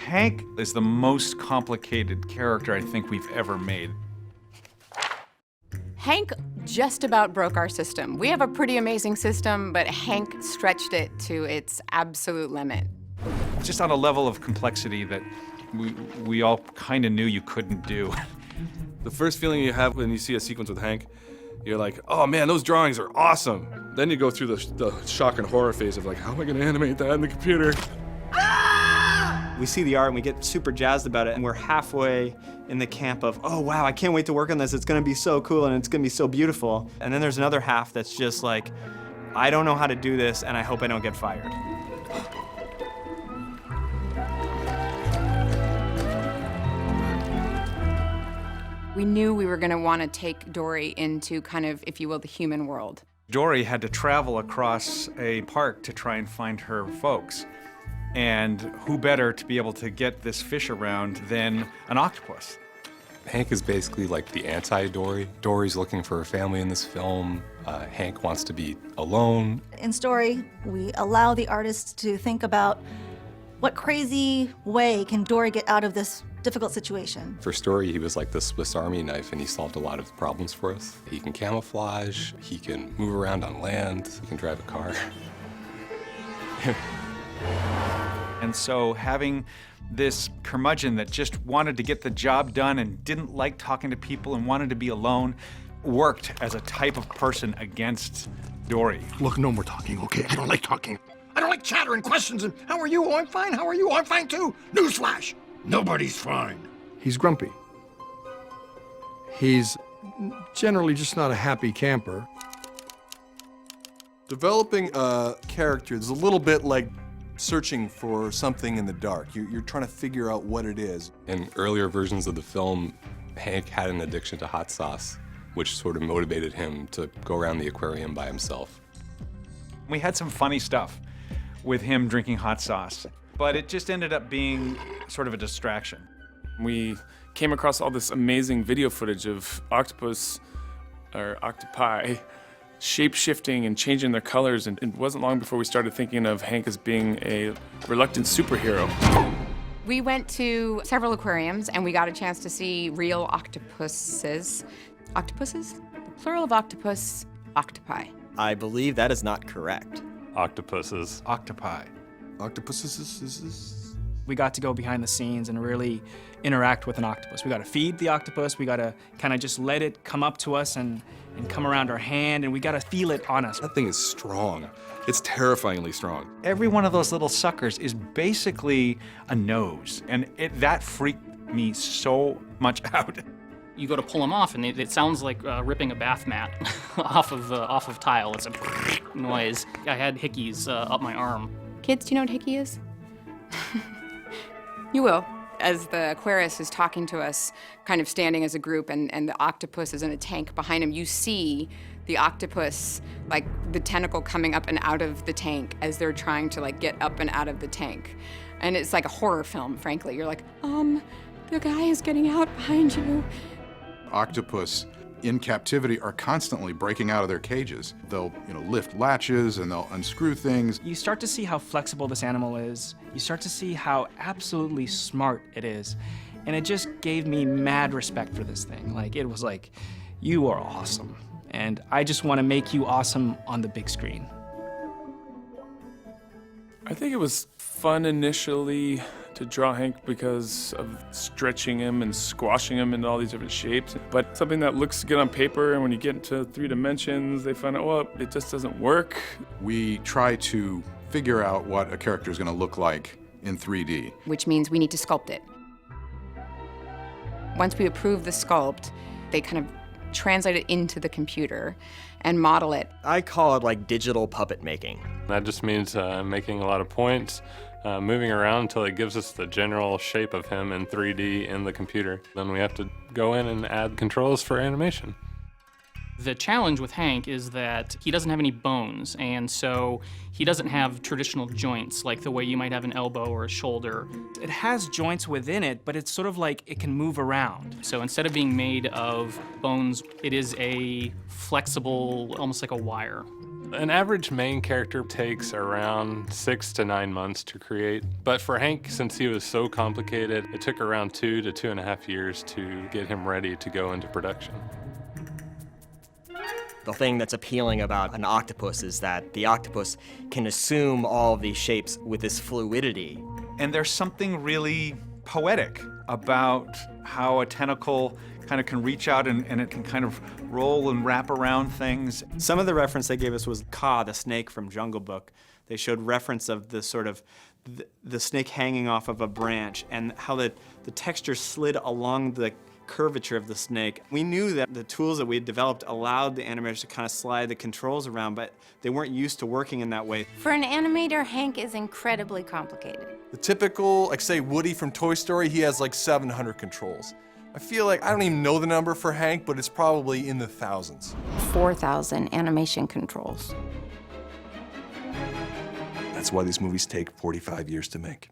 Hank is the most complicated character I think we've ever made. Hank just about broke our system. We have a pretty amazing system, but Hank stretched it to its absolute limit. Just on a level of complexity that we all kind of knew you couldn't do. The first feeling you have when you see a sequence with Hank, you're like, oh man, those drawings are awesome. Then you go through the shock and horror phase of like, how am I gonna animate that in the computer? We see the art and we get super jazzed about it, and we're halfway in the camp of, oh wow, I can't wait to work on this. It's gonna be so cool and it's gonna be so beautiful. And then there's another half that's just like, I don't know how to do this and I hope I don't get fired. We knew we were gonna wanna take Dory into kind of, if you will, the human world. Dory had to travel across a park to try and find her folks. And who better to be able to get this fish around than an octopus? Hank is basically like the anti-Dory. Dory's looking for a family in this film. Hank wants to be alone. In Story, we allow the artists to think about what crazy way can Dory get out of this difficult situation. For Story, he was like the Swiss Army knife, and he solved a lot of problems for us. He can camouflage, he can move around on land, he can drive a car. And so having this curmudgeon that just wanted to get the job done and didn't like talking to people and wanted to be alone worked as a type of person against Dory. Look, no more talking, okay? I don't like talking. I don't like chatter and questions and how are you? Oh, I'm fine. How are you? I'm fine too. Newsflash, nobody's fine. He's grumpy. He's generally just not a happy camper. Developing a character is a little bit like searching for something in the dark. You're trying to figure out what it is. In earlier versions of the film, Hank had an addiction to hot sauce, which sort of motivated him to go around the aquarium by himself. We had some funny stuff with him drinking hot sauce, but it just ended up being sort of a distraction. We came across all this amazing video footage of octopus, or octopi, shape-shifting and changing their colors, and it wasn't long before we started thinking of Hank as being a reluctant superhero. We went to several aquariums and we got a chance to see real octopuses. Octopuses? The plural of octopus, octopi. I believe that is not correct. Octopuses. Octopi. Octopuses? We got to go behind the scenes and really interact with an octopus. We got to feed the octopus, we got to kind of just let it come up to us and come around our hand, and we got to feel it on us. That thing is strong. It's terrifyingly strong. Every one of those little suckers is basically a nose, and that freaked me so much out. You go to pull them off, and it sounds like ripping a bath mat off of tile. It's a noise. I had hickeys up my arm. Kids, do you know what hickey is? You will. As the aquarist is talking to us, kind of standing as a group, and the octopus is in a tank behind him, you see the octopus, like the tentacle coming up and out of the tank as they're trying to like get up and out of the tank. And it's like a horror film, frankly. You're like, the guy is getting out behind you. Octopus in captivity are constantly breaking out of their cages. They'll, lift latches and they'll unscrew things. You start to see how flexible this animal is. You start to see how absolutely smart it is. And it just gave me mad respect for this thing. Like, it was like, you are awesome. And I just want to make you awesome on the big screen. I think it was fun initially to draw Hank because of stretching him and squashing him into all these different shapes. But something that looks good on paper, and when you get into 3 dimensions, they find out, well, it just doesn't work. We try to figure out what a character is going to look like in 3D. Which means we need to sculpt it. Once we approve the sculpt, they kind of translate it into the computer and model it. I call it like digital puppet making. That just means making a lot of points, moving around until it gives us the general shape of him in 3D in the computer. Then we have to go in and add controls for animation. The challenge with Hank is that he doesn't have any bones, and so he doesn't have traditional joints like the way you might have an elbow or a shoulder. It has joints within it, but it's sort of like it can move around. So instead of being made of bones, it is a flexible, almost like a wire. An average main character takes around 6 to 9 months to create, but for Hank, since he was so complicated, it took around 2 to 2.5 years to get him ready to go into production. The thing that's appealing about an octopus is that the octopus can assume all of these shapes with this fluidity. And there's something really poetic about how a tentacle kind of can reach out and it can kind of roll and wrap around things. Some of the reference they gave us was Ka, the snake from Jungle Book. They showed reference of the sort of the snake hanging off of a branch and how the texture slid along the curvature of the snake. We knew that the tools that we had developed allowed the animators to kind of slide the controls around, but they weren't used to working in that way. For an animator, Hank is incredibly complicated. The typical, like say Woody from Toy Story, he has like 700 controls. I feel like, I don't even know the number for Hank, but it's probably in the thousands. 4,000 animation controls. That's why these movies take 45 years to make.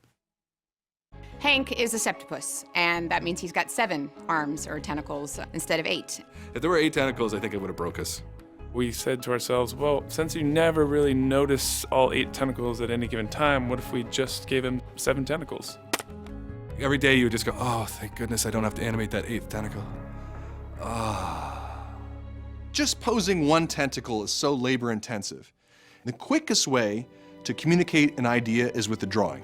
Hank is a septopus, and that means he's got 7 arms or tentacles instead of 8. If there were 8 tentacles, I think it would have broke us. We said to ourselves, well, since you never really notice all 8 tentacles at any given time, what if we just gave him 7 tentacles? Every day you would just go, oh, thank goodness I don't have to animate that 8th tentacle. Just posing one tentacle is so labor intensive. The quickest way to communicate an idea is with the drawing.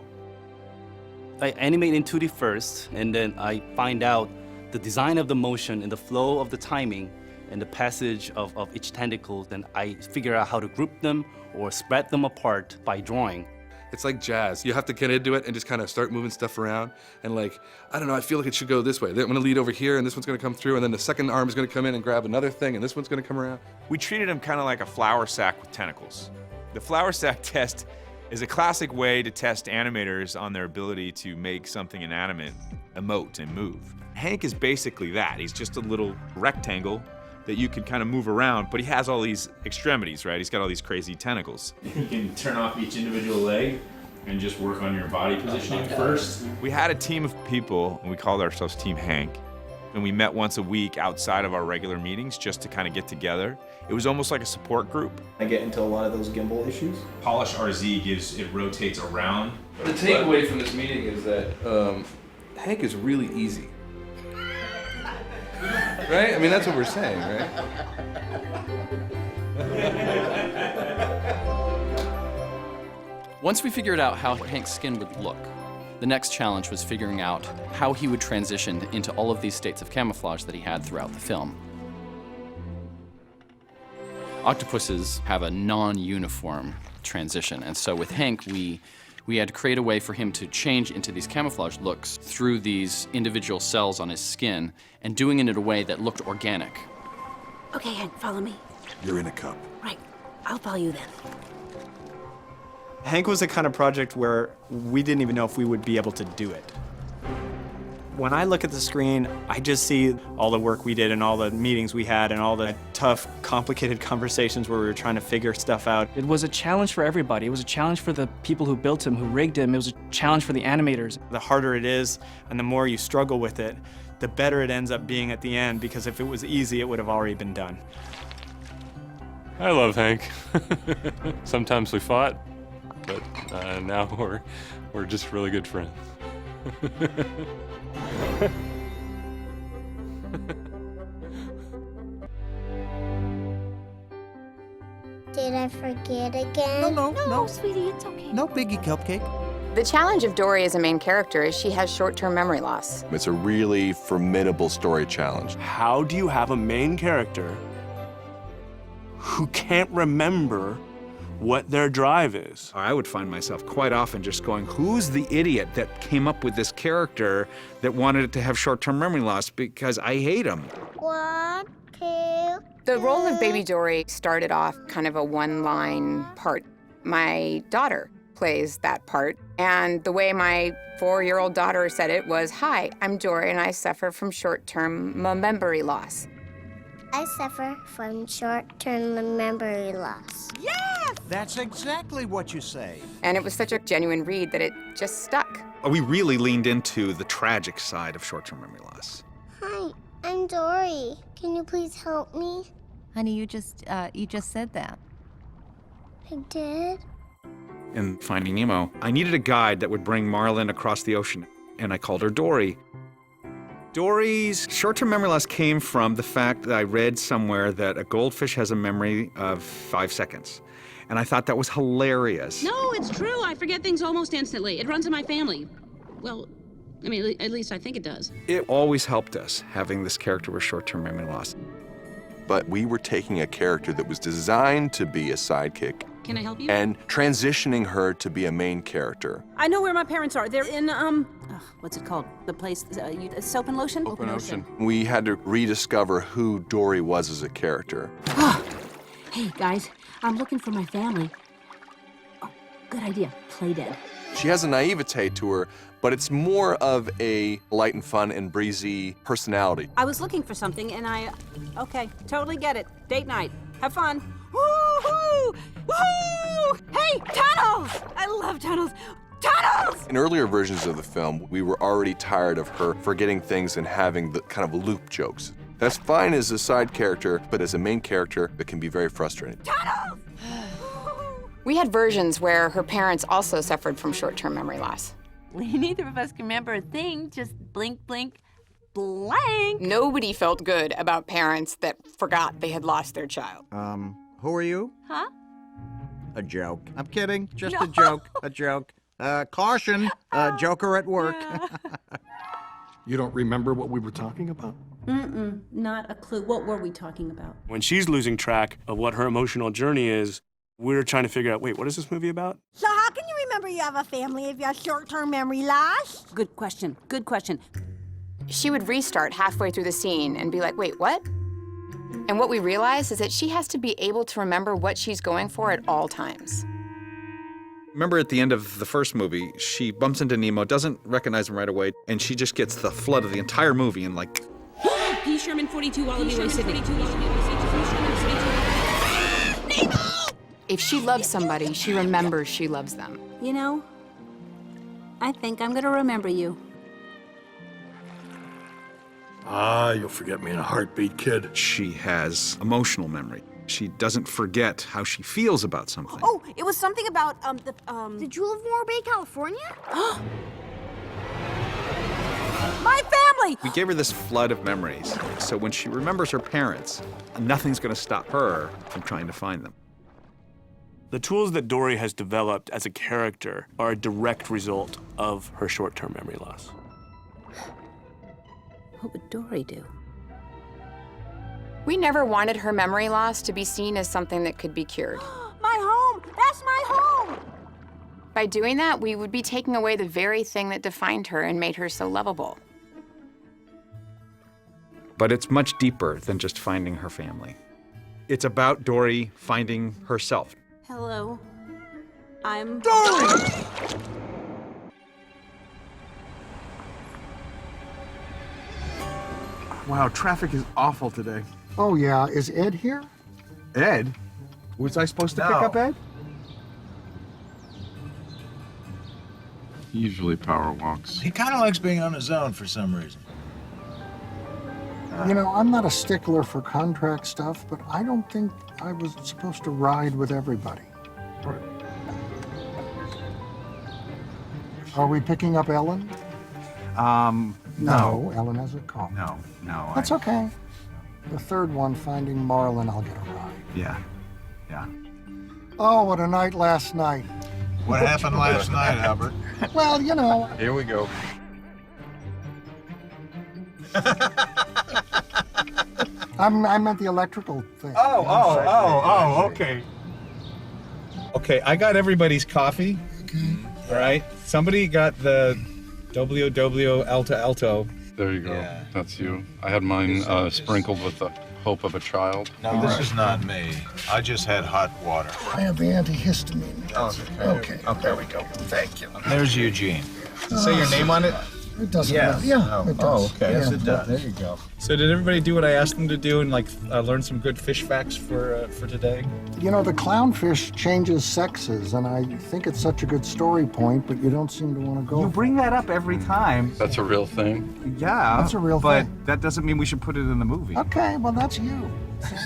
I animate in 2D first, and then I find out the design of the motion and the flow of the timing and the passage of each tentacle. Then I figure out how to group them or spread them apart by drawing. It's like jazz. You have to get into it and just kind of start moving stuff around. And like, I don't know, I feel like it should go this way. I'm gonna lead over here and this one's gonna come through and then the second arm is gonna come in and grab another thing and this one's gonna come around. We treated him kind of like a flour sack with tentacles. The flour sack test is a classic way to test animators on their ability to make something inanimate emote and move. Hank is basically that. He's just a little rectangle that you can kind of move around, but he has all these extremities, right? He's got all these crazy tentacles. You can turn off each individual leg and just work on your body positioning first. We had a team of people, and we called ourselves Team Hank, and we met once a week outside of our regular meetings just to kind of get together. It was almost like a support group. I get into a lot of those gimbal issues. Polish RZ it rotates around. The takeaway from this meeting is that Hank is really easy. Right? I mean, that's what we're saying, right? Once we figured out how Hank's skin would look, the next challenge was figuring out how he would transition into all of these states of camouflage that he had throughout the film. Octopuses have a non-uniform transition, and so with Hank, we had to create a way for him to change into these camouflage looks through these individual cells on his skin and doing it in a way that looked organic. Okay, Hank, follow me. You're in a cup. Right, I'll follow you then. Hank was the kind of project where we didn't even know if we would be able to do it. When I look at the screen, I just see all the work we did and all the meetings we had and all the tough, complicated conversations where we were trying to figure stuff out. It was a challenge for everybody. It was a challenge for the people who built him, who rigged him. It was a challenge for the animators. The harder it is and the more you struggle with it, the better it ends up being at the end, because if it was easy, it would have already been done. I love Hank. Sometimes we fought, but now we're just really good friends. Did I forget again? No, sweetie, it's okay. No biggie, Cupcake. The challenge of Dori as a main character is she has short-term memory loss. It's a really formidable story challenge. How do you have a main character who can't remember what their drive is? I would find myself quite often just going, who's the idiot that came up with this character that wanted it to have short-term memory loss, because I hate him. 1, 2. The role of Baby Dori started off kind of a one-line part. My daughter plays that part, and the way my 4-year-old daughter said it was, "Hi, I'm Dori, and I suffer from short-term memory loss." I suffer from short-term memory loss. Yes! That's exactly what you say. And it was such a genuine read that it just stuck. We really leaned into the tragic side of short-term memory loss. Hi, I'm Dori. Can you please help me? Honey, you just said that. I did. In Finding Nemo, I needed a guide that would bring Marlin across the ocean, and I called her Dori. Dori's short-term memory loss came from the fact that I read somewhere that a goldfish has a memory of 5 seconds. And I thought that was hilarious. No, it's true. I forget things almost instantly. It runs in my family. Well, I mean, at least I think it does. It always helped us, having this character with short-term memory loss. But we were taking a character that was designed to be a sidekick Can I help you? and transitioning her to be a main character. I know where my parents are. They're in, what's it called? The place, Soap and Lotion? Open Ocean. We had to rediscover who Dori was as a character. Hey, guys, I'm looking for my family. Oh, good idea. Play dead. She has a naivete to her, but it's more of a light and fun and breezy personality. I was looking for something and okay, totally get it. Date night. Have fun. Woo-hoo! Woo! Hey, tunnels! I love tunnels. Tunnels! In earlier versions of the film, we were already tired of her forgetting things and having the kind of loop jokes. That's fine as a side character, but as a main character, it can be very frustrating. Tunnels! We had versions where her parents also suffered from short-term memory loss. Neither of us can remember a thing, just blink, blink, blank. Nobody felt good about parents that forgot they had lost their child. Who are you? Huh? A joke. I'm kidding. Just No. a joke. A joke. Caution. Joker at work. You don't remember what we were talking about? Not a clue. What were we talking about? When she's losing track of what her emotional journey is, we're trying to figure out, wait, what is this movie about? So how can you remember you have a family if you have short-term memory loss? Good question. Good question. She would restart halfway through the scene and be like, wait, what? And what we realized is that she has to be able to remember what she's going for at all times. Remember at the end of the first movie, she bumps into Nemo, doesn't recognize him right away, and she just gets the flood of the entire movie and like... P. Sherman 42 Wallaby Way, Sydney. If she loves somebody, she remembers she loves them. You know, I think I'm gonna remember you. You'll forget me in a heartbeat, kid. She has emotional memory. She doesn't forget how she feels about something. Oh, it was something about, Did you live in Moore Bay, California? my family! We gave her this flood of memories, so when she remembers her parents, nothing's gonna stop her from trying to find them. The tools that Dori has developed as a character are a direct result of her short-term memory loss. What would Dori do? We never wanted her memory loss to be seen as something that could be cured. My home! That's my home! By doing that, we would be taking away the very thing that defined her and made her so lovable. But it's much deeper than just finding her family. It's about Dori finding herself. Hello. I'm Dori! Wow, traffic is awful today. Oh, yeah. Is Ed here? Ed? Was I supposed to pick up Ed? He usually power walks. He kind of likes being on his own for some reason. You know, I'm not a stickler for contract stuff, but I don't think I was supposed to ride with everybody. Are we picking up Ellen? No, Ellen has a call. No. That's okay. The third one, finding Marlin, I'll get a ride. Yeah. Oh, what a night last night. What happened last night, Albert? Well, you know. Here we go. I meant the electrical thing. Okay. Okay, I got everybody's coffee. Okay. All right. Somebody got the WW Alto Alto. There you go. That's you. I had mine sprinkled with the hope of a child. No, this is not me. I just had hot water. I have the antihistamine. Okay, there we go. Thank you. There's Eugene. Does it say your name on it? It doesn't Yeah. matter. Yeah, it does. okay. Yeah, Yes, it does. There you go. So did everybody do what I asked them to do and like learn some good fish facts for today? You know, the clownfish changes sexes, and I think it's such a good story point, but you don't seem to want to go. You bring that up every time. That's a real thing. Yeah, That's a real but thing. that doesn't mean we should put it in the movie. Okay, well, that's you.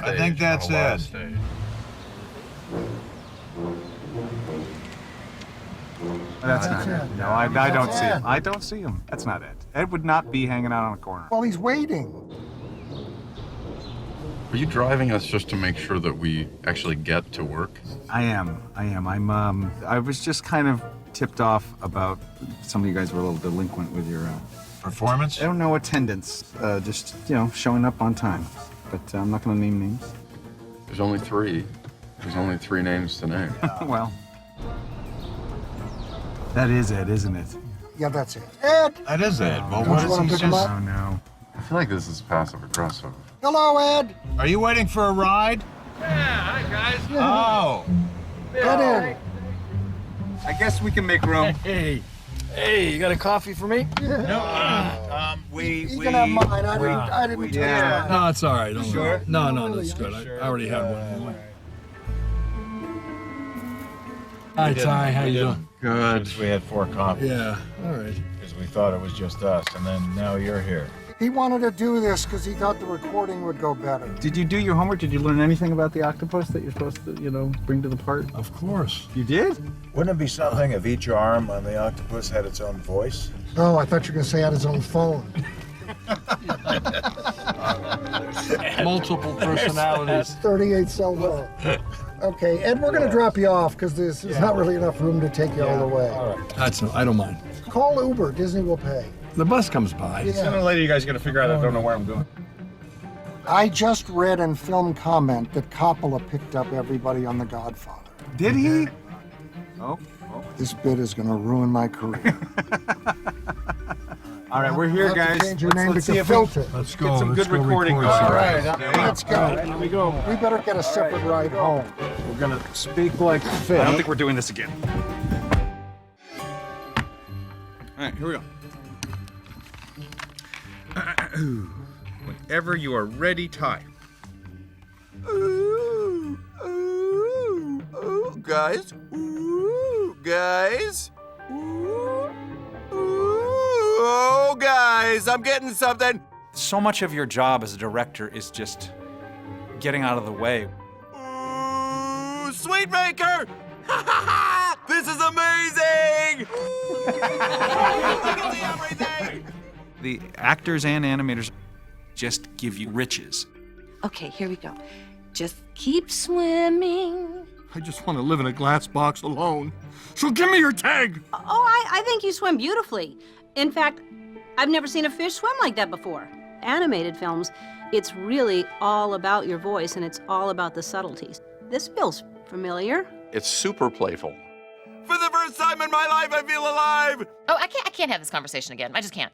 I think that's it. That's not Ed. No, I don't see him. I don't see him. That's not Ed. Ed would not be hanging out on a corner. Well, he's waiting. Are you driving us just to make sure that we actually get to work? I am. I was just kind of tipped off about some of you guys were a little delinquent with your Performance? I don't know, attendance. Just, you know, showing up on time. But I'm not going to name names. There's only 3. There's only 3 names to name. Well, that is Ed, isn't it? Yeah, that's it. Ed! That is Ed. Well, Don't what you is wanna he pick him just... up? Oh, no. I feel like this is passive aggressive. Hello, Ed. Are you waiting for a ride? Yeah, hi, guys. Oh. Get in. I guess we can make room. Hey, you got a coffee for me? No, You can have mine. I didn't Yeah. No, it's all right. Don't Sure? worry. No, that's good. I already had one. Hi, Ty. How you doing? Good. We had 4 coffees. Yeah, all right. Because we thought it was just us, and then now you're here. He wanted to do this because he thought the recording would go better. Did you do your homework? Did you learn anything about the octopus that you're supposed to, you know, bring to the part? Of course. You did? Wouldn't it be something if each arm on the octopus had its own voice? Oh, I thought you were going to say he had his own phone. Multiple personalities. 38 cell phone. Okay, Ed, we're going to drop you off because there's not really enough room to take you all the way. All right. I don't mind. Call Uber. Disney will pay. The bus comes by. Yeah. Sooner or later, you guys are going to figure out I don't know where I'm going. I just read in film comment that Coppola picked up everybody on The Godfather. Did he? Oh. This bit is going to ruin my career. All right, we're here, I'll have to guys. change your name to see if Filter. Let's go. get some Let's good go recording record going. some. All right. Let's go. Here we go. We better get a separate ride home. We're gonna speak like fish. I don't think we're doing this again. All right, here we go. Whenever you are ready, Ty. Ooh, guys. Ooh, guys. Ooh, oh, guys, I'm getting something. So much of your job as a director is just getting out of the way. Ooh, Sweet Maker! This is amazing! I can see everything! The actors and animators just give you riches. Okay, here we go. Just keep swimming. I just want to live in a glass box alone. So give me your tag. Oh, I think you swim beautifully. In fact, I've never seen a fish swim like that before. Animated films, it's really all about your voice and it's all about the subtleties. This feels familiar. It's super playful. For the first time in my life, I feel alive! Oh, I can't have this conversation again. I just can't.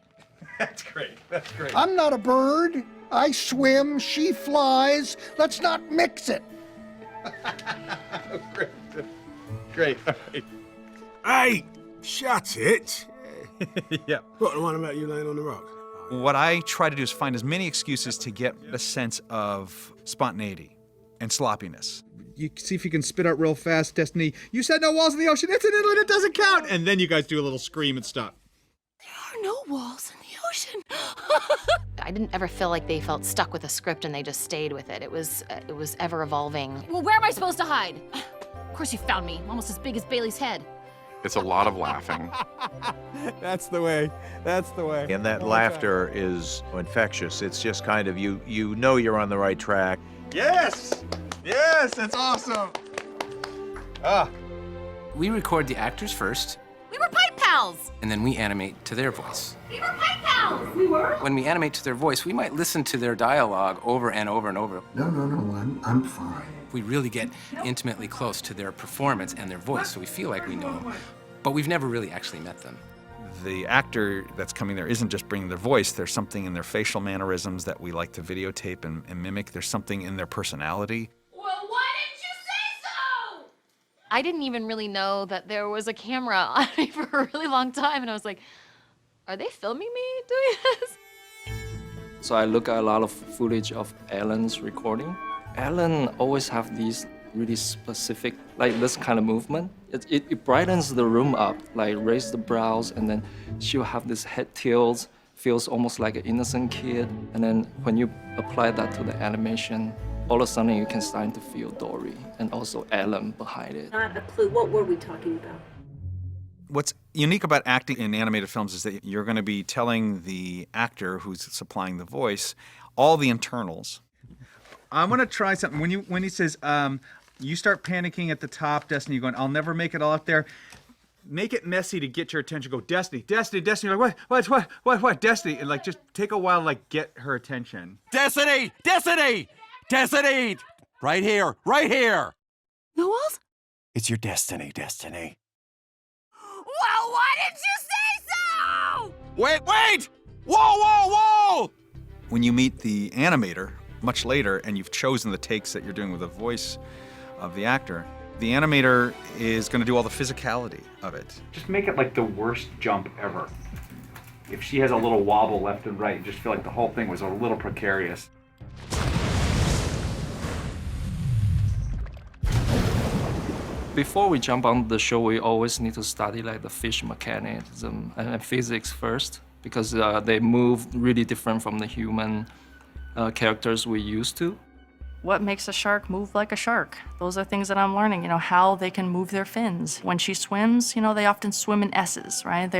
That's great. That's great. I'm not a bird. I swim, she flies. Let's not mix it. Great. Great. Hey, shut it. Yeah. What, the one about you laying on the rock? What I try to do is find as many excuses to get a sense of spontaneity and sloppiness. You see if you can spit out real fast, Destiny. You said no walls in the ocean. It's an inlet. It doesn't count. And then you guys do a little scream and stop. There are no walls in the ocean. I didn't ever feel like they felt stuck with a script and they just stayed with it. It was ever evolving. Well, where am I supposed to hide? Of course you found me. I'm almost as big as Bailey's head. It's a lot of laughing. That's the way. That's the way. And that laughter is infectious. It's just kind of, you know you're on the right track. Yes! Yes, that's awesome. We record the actors first, We were pipe pals! and then we animate to their voice. We were pipe pals! We were? When we animate to their voice, we might listen to their dialogue over and over and over. No, I'm fine. We really get intimately close to their performance and their voice, so we feel like we know them. But we've never really actually met them. The actor that's coming there isn't just bringing their voice. There's something in their facial mannerisms that we like to videotape and mimic. There's something in their personality. Well, why didn't you say so? I didn't even really know that there was a camera on me for a really long time, and I was like, are they filming me doing this? So I look at a lot of footage of Ellen's recording. Ellen always have these really specific, like this kind of movement. It brightens the room up, like raise the brows, and then she'll have this head tilt, feels almost like an innocent kid. And then when you apply that to the animation, all of a sudden you can start to feel Dori and also Ellen behind it. Not a clue. What were we talking about? What's unique about acting in animated films is that you're going to be telling the actor who's supplying the voice all the internals. I want to try something. When he says, you start panicking at the top, Destiny, you're going, I'll never make it all up there. Make it messy to get your attention. Go, Destiny, Destiny, Destiny. You're like, what, Destiny? And like, just take a while to like get her attention. Destiny, Destiny, Destiny. Right here, right here. No walls? It's your destiny, Destiny. Well, why didn't you say so? Wait! Whoa! When you meet the animator much later and you've chosen the takes that you're doing with the voice of the actor, the animator is going to do all the physicality of it. Just make it like the worst jump ever. If she has a little wobble left and right, you just feel like the whole thing was a little precarious. Before we jump on the show, we always need to study like the fish mechanism and physics first, because they move really different from the human characters we used to. What makes a shark move like a shark? Those are things that I'm learning, how they can move their fins. When she swims, they often swim in S's, right?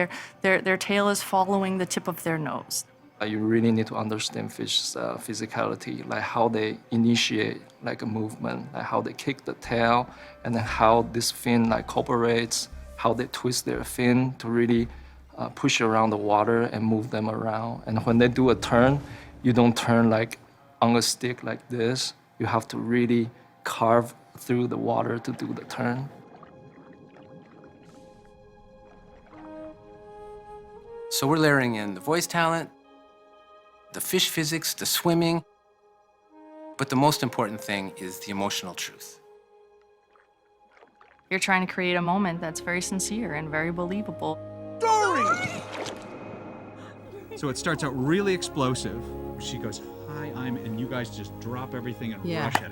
Their tail is following the tip of their nose. You really need to understand fish's physicality, like how they initiate like a movement, like how they kick the tail, and then how this fin like cooperates, how they twist their fin to really push around the water and move them around. And when they do a turn, you don't turn like on a stick like this. You have to really carve through the water to do the turn. So we're layering in the voice talent, the fish physics, the swimming, but the most important thing is the emotional truth. You're trying to create a moment that's very sincere and very believable. Dori! So it starts out really explosive. She goes, hi, and you guys just drop everything and rush at it.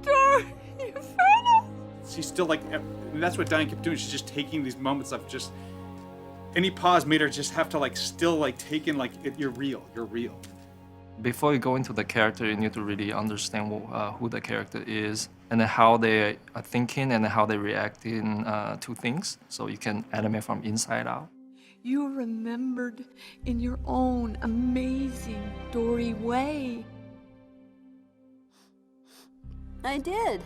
Dori, you fell. She's still like, that's what Diane kept doing. She's just taking these moments of just, any pause made her just have to like still like take in like, you're real. Before you go into the character, you need to really understand who the character is, and then how they are thinking and how they react to things, so you can animate from inside out. You remembered in your own amazing Dori way. I did.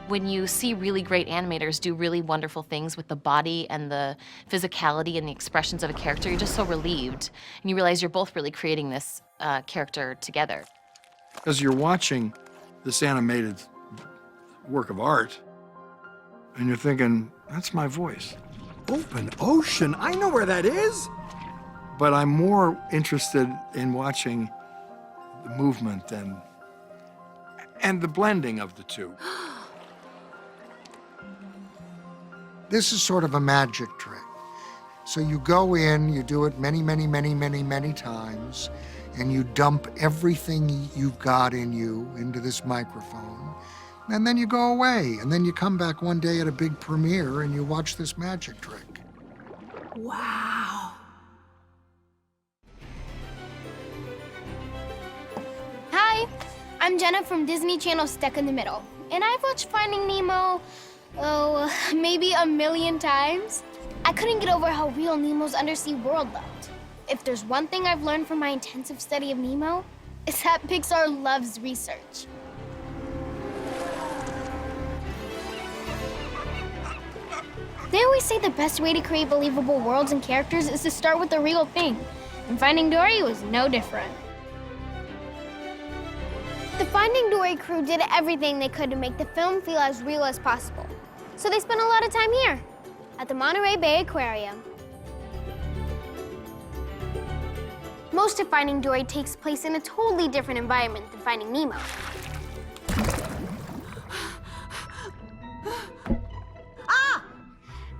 When you see really great animators do really wonderful things with the body and the physicality and the expressions of a character, you're just so relieved. And you realize you're both really creating this character together. As you're watching this animated work of art, and you're thinking, that's my voice. Open ocean, I know where that is. But I'm more interested in watching the movement and the blending of the two. This is sort of a magic trick. So you go in, you do it many, many, many, many, many times, and you dump everything you've got in you into this microphone, and then you go away, and then you come back one day at a big premiere and you watch this magic trick. Wow. Hi, I'm Jenna from Disney Channel Stuck in the Middle, and I've watched Finding Nemo, maybe 1,000,000 times. I couldn't get over how real Nemo's undersea world looked. If there's one thing I've learned from my intensive study of Nemo, it's that Pixar loves research. They always say the best way to create believable worlds and characters is to start with the real thing, and Finding Dory was no different. The Finding Dory crew did everything they could to make the film feel as real as possible. So they spent a lot of time here, at the Monterey Bay Aquarium. Most of Finding Dory takes place in a totally different environment than Finding Nemo.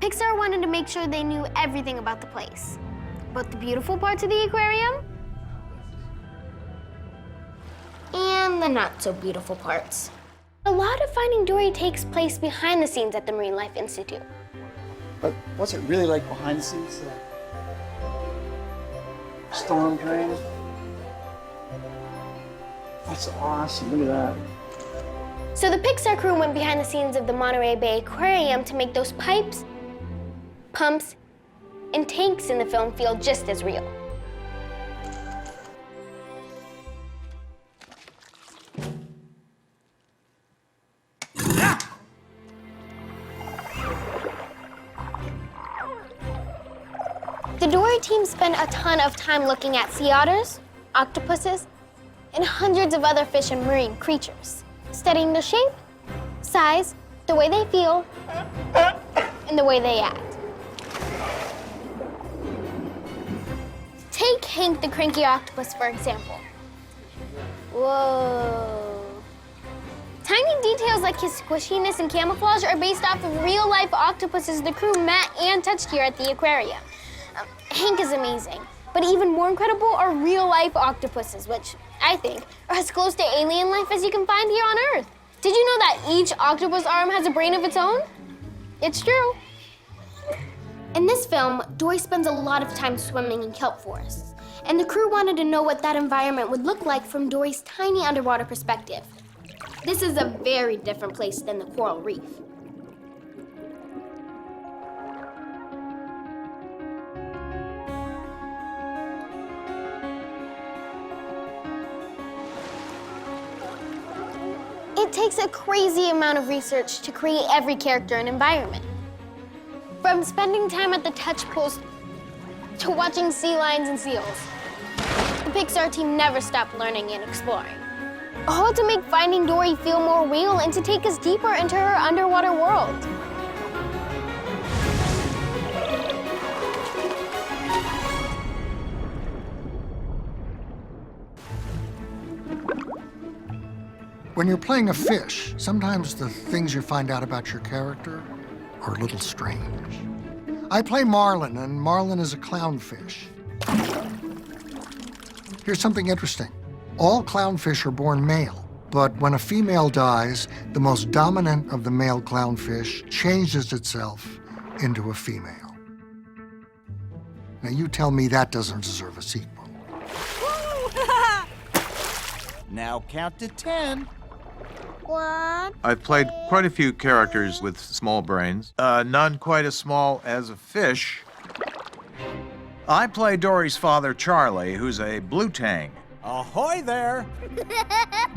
Pixar wanted to make sure they knew everything about the place. Both the beautiful parts of the aquarium and the not-so-beautiful parts. A lot of Finding Dory takes place behind the scenes at the Marine Life Institute. But what's it really like behind the scenes? Storm drain. That's awesome, look at that. So the Pixar crew went behind the scenes of the Monterey Bay Aquarium to make those pipes, pumps, and tanks in the film feel just as real. The Dori team spent a ton of time looking at sea otters, octopuses, and hundreds of other fish and marine creatures, studying the shape, size, the way they feel, and the way they act. Take Hank the cranky octopus, for example. Whoa. Tiny details like his squishiness and camouflage are based off of real-life octopuses the crew met and touched here at the aquarium. Hank is amazing, but even more incredible are real-life octopuses, which I think are as close to alien life as you can find here on Earth. Did you know that each octopus arm has a brain of its own? It's true. In this film, Dori spends a lot of time swimming in kelp forests, and the crew wanted to know what that environment would look like from Dori's tiny underwater perspective. This is a very different place than the coral reef. It takes a crazy amount of research to create every character and environment. From spending time at the touch post to watching sea lions and seals, the Pixar team never stopped learning and exploring. All to make Finding Dory feel more real and to take us deeper into her underwater world. When you're playing a fish, sometimes the things you find out about your character are a little strange. I play Marlin, and Marlin is a clownfish. Here's something interesting. All clownfish are born male, but when a female dies, the most dominant of the male clownfish changes itself into a female. Now you tell me that doesn't deserve a sequel. Now count to 10. What? I've played quite a few characters with small brains. None quite as small as a fish. I play Dory's father, Charlie, who's a blue tang. Ahoy there!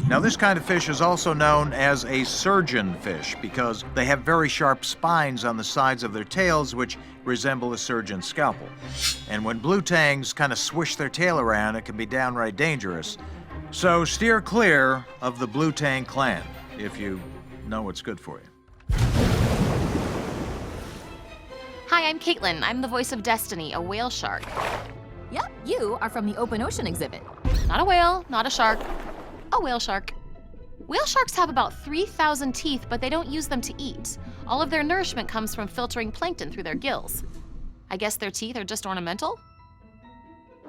Now, this kind of fish is also known as a surgeon fish because they have very sharp spines on the sides of their tails which resemble a surgeon's scalpel. And when blue tangs kind of swish their tail around, it can be downright dangerous. So steer clear of the blue tang clan if you know what's good for you. Hi, I'm Caitlin. I'm the voice of Destiny, a whale shark. Yep, you are from the open ocean exhibit. Not a whale, not a shark, a whale shark. Whale sharks have about 3,000 teeth, but they don't use them to eat. All of their nourishment comes from filtering plankton through their gills. I guess their teeth are just ornamental?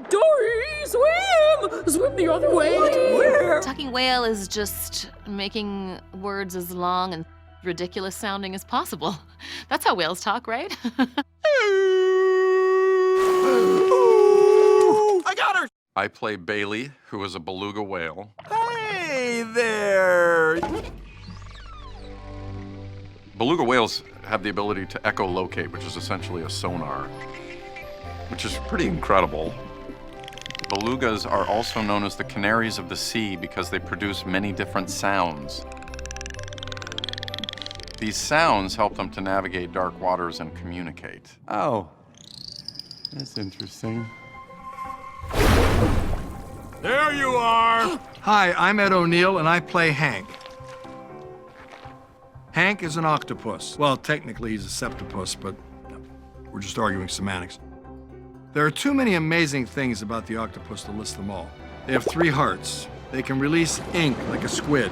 Dory, swim! Swim the other way. Where? Talking whale is just making words as long and ridiculous sounding as possible. That's how whales talk, right? I got her! I play Bailey, who is a beluga whale. Hey there! Beluga whales have the ability to echolocate, which is essentially a sonar, which is pretty incredible. Belugas are also known as the canaries of the sea because they produce many different sounds. These sounds help them to navigate dark waters and communicate. Oh, that's interesting. There you are! Hi, I'm Ed O'Neill, and I play Hank. Hank is an octopus. Well, technically he's a septopus, but we're just arguing semantics. There are too many amazing things about the octopus to list them all. They have 3 hearts. They can release ink like a squid.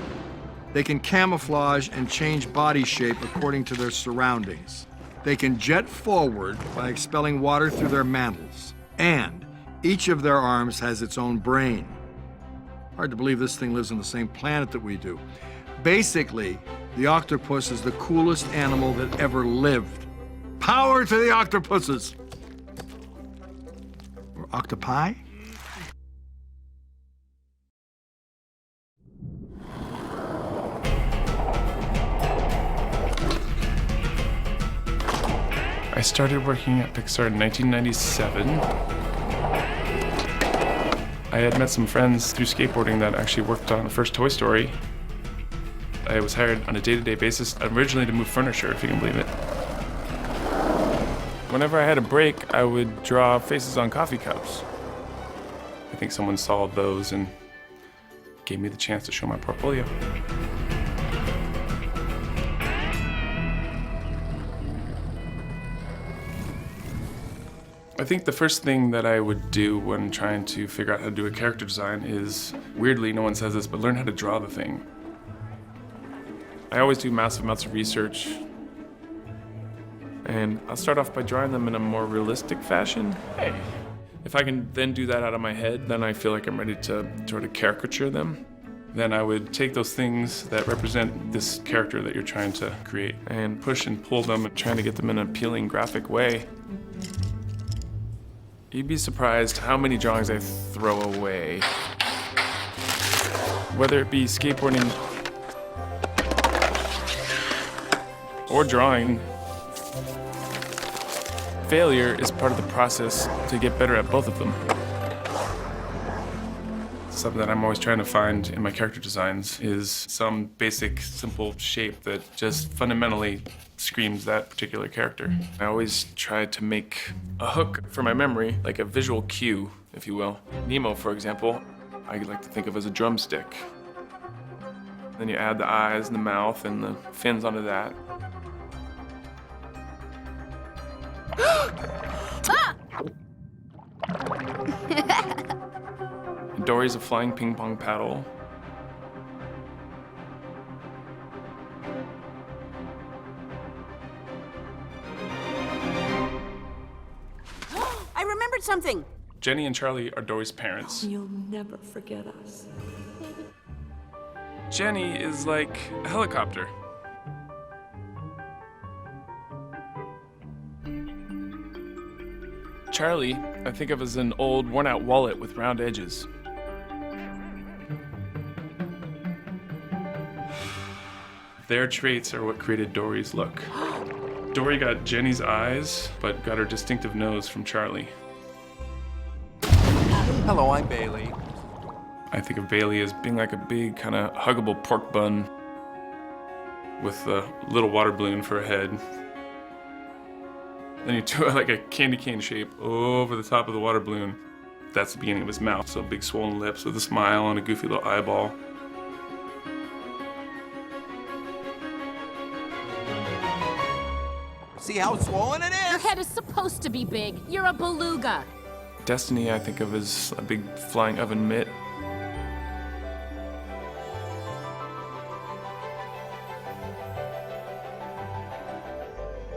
They can camouflage and change body shape according to their surroundings. They can jet forward by expelling water through their mantles. And each of their arms has its own brain. Hard to believe this thing lives on the same planet that we do. Basically, the octopus is the coolest animal that ever lived. Power to the octopuses! Or octopi? started working at Pixar in 1997. I had met some friends through skateboarding that actually worked on the first Toy Story. I was hired on a day-to-day basis, originally to move furniture, if you can believe it. Whenever I had a break, I would draw faces on coffee cups. I think someone saw those and gave me the chance to show my portfolio. I think the first thing that I would do when trying to figure out how to do a character design is, weirdly, no one says this, but learn how to draw the thing. I always do massive amounts of research, and I'll start off by drawing them in a more realistic fashion. Hey. If I can then do that out of my head, then I feel like I'm ready to sort of caricature them. Then I would take those things that represent this character that you're trying to create and push and pull them and trying to get them in an appealing graphic way. You'd be surprised how many drawings I throw away. Whether it be skateboarding or drawing, failure is part of the process to get better at both of them. Something that I'm always trying to find in my character designs is some basic, simple shape that just fundamentally screams that particular character. I always try to make a hook for my memory, like a visual cue, if you will. Nemo, for example, I like to think of as a drumstick. Then you add the eyes and the mouth and the fins onto that. Dori's a flying ping pong paddle. I remembered something. Jenny and Charlie are Dori's parents. You'll never forget us. Jenny is like a helicopter. Charlie, I think of as an old, worn-out wallet with round edges. Their traits are what created Dori's look. Dori got Jenny's eyes, but got her distinctive nose from Charlie. Hello, I'm Bailey. I think of Bailey as being like a big, kind of huggable pork bun with a little water balloon for a head. Then you do like a candy cane shape over the top of the water balloon. That's the beginning of his mouth, so big swollen lips with a smile and a goofy little eyeball. See how swollen it is? Your head is supposed to be big. You're a beluga. Destiny, I think of as a big flying oven mitt.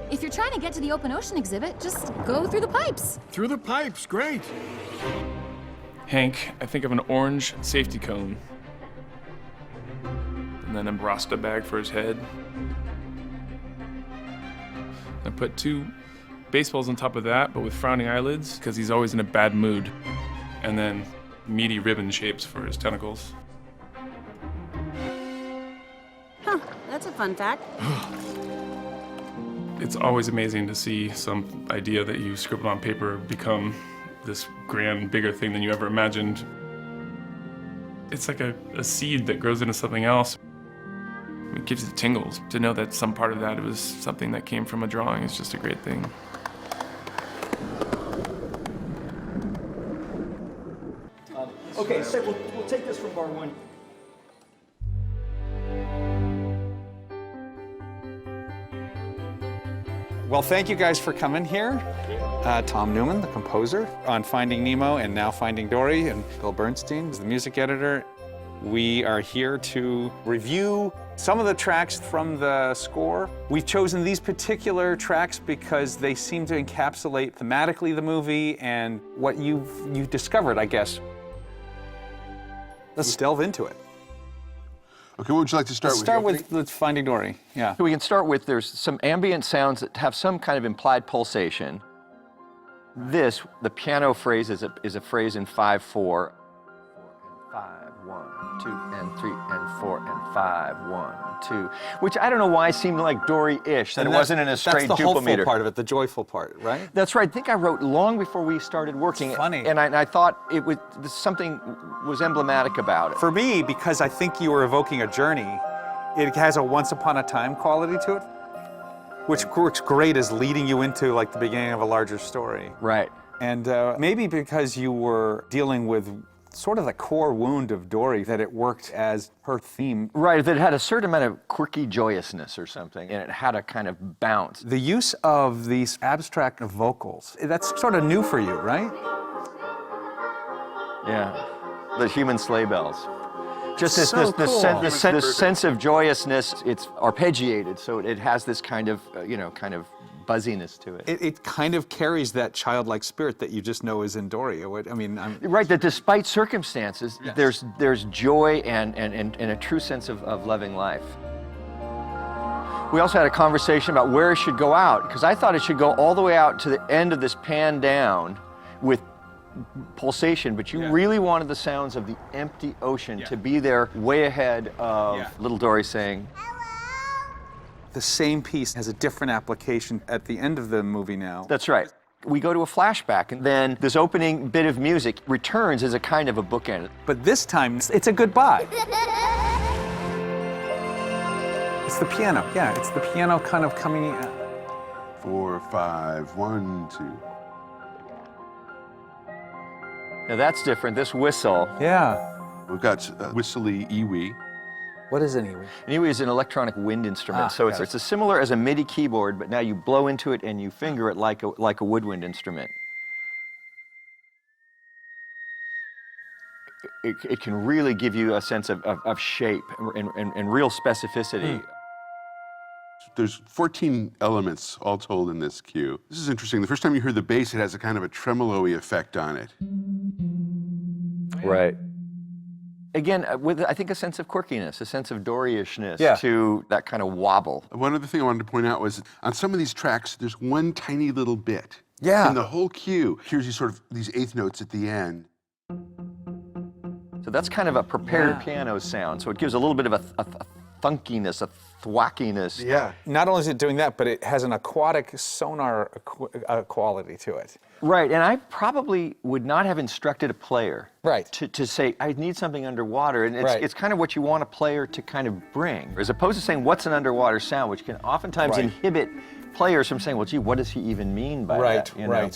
If you're trying to get to the open ocean exhibit, just go through the pipes. Through the pipes, great. Hank, I think of an orange safety cone. And then a Rasta bag for his head. I put 2 baseballs on top of that, but with frowning eyelids, because he's always in a bad mood. And then meaty ribbon shapes for his tentacles. Huh, that's a fun fact. It's always amazing to see some idea that you scribbled on paper become this grand, bigger thing than you ever imagined. It's like a seed that grows into something else. It gives you the tingles. To know that some part of that was something that came from a drawing is just a great thing. Okay, so we'll take this from bar 1. Well, thank you guys for coming here. Tom Newman, the composer on Finding Nemo and now Finding Dory, and Bill Bernstein is the music editor. We are here to review some of the tracks from the score. We've chosen these particular tracks because they seem to encapsulate thematically the movie and what you've discovered, I guess. Let's delve into it. Okay, what would you like to start Let's with? start with Finding Dory, yeah. We can start with, there's some ambient sounds that have some kind of implied pulsation. This, the piano phrase is a phrase in 5/4. 5/1. 2, and 3, and 4, and 5. 1, 2. Which I don't know why seemed like Dory-ish, that it wasn't in a straight That's the hopeful duple-meter. part of it, the joyful part, right? That's right. I think I wrote long before we started working. Funny. And I thought it was something was emblematic about it. For me, because I think you were evoking a journey, it has a once upon a time quality to it, which works great as leading you into like the beginning of a larger story. Right. And maybe because you were dealing with sort of the core wound of Dori, that it worked as her theme. Right, that it had a certain amount of quirky joyousness or something, and it had a kind of bounce. The use of these abstract vocals, that's sort of new for you, right? Yeah, the human sleigh bells. Just this, So cool. this sense of joyousness. It's arpeggiated, so it has this kind of, kind of buzziness to it. It kind of carries that childlike spirit that you just know is in Dori. Right, that despite circumstances, Yes. there's joy and a true sense of loving life. We also had a conversation about where it should go out, because I thought it should go all the way out to the end of this pan down with pulsation, but you really wanted the sounds of the empty ocean to be there way ahead of little Dori saying, The same piece has a different application at the end of the movie now. That's right. We go to a flashback, and then this opening bit of music returns as a kind of a bookend. But this time, it's a goodbye. It's the piano. Yeah, it's the piano kind of coming in. 4, 5, 1, 2. Now that's different. This whistle. Yeah. We've got whistly iwi. What is an iwi? An iwi is an electronic wind instrument. So it's as similar as a MIDI keyboard, but now you blow into it and you finger it like a woodwind instrument. It can really give you a sense of shape and real specificity. There's 14 elements all told in this cue. This is interesting. The first time you hear the bass, it has a kind of a tremolo-y effect on it. Right. Again, with, I think, a sense of quirkiness, a sense of Dory-ishness to that kind of wobble. One other thing I wanted to point out was on some of these tracks, there's one tiny little bit. Yeah. In the whole cue, here's these eighth notes at the end. So that's kind of a prepared piano sound. So it gives a little bit of a thunkiness, a thwackiness. Yeah. Not only is it doing that, but it has an aquatic sonar quality to it. Right, and I probably would not have instructed a player to say, I need something underwater, and it's kind of what you want a player to kind of bring, as opposed to saying, what's an underwater sound, which can oftentimes inhibit players from saying, well, gee, what does he even mean by that? You know?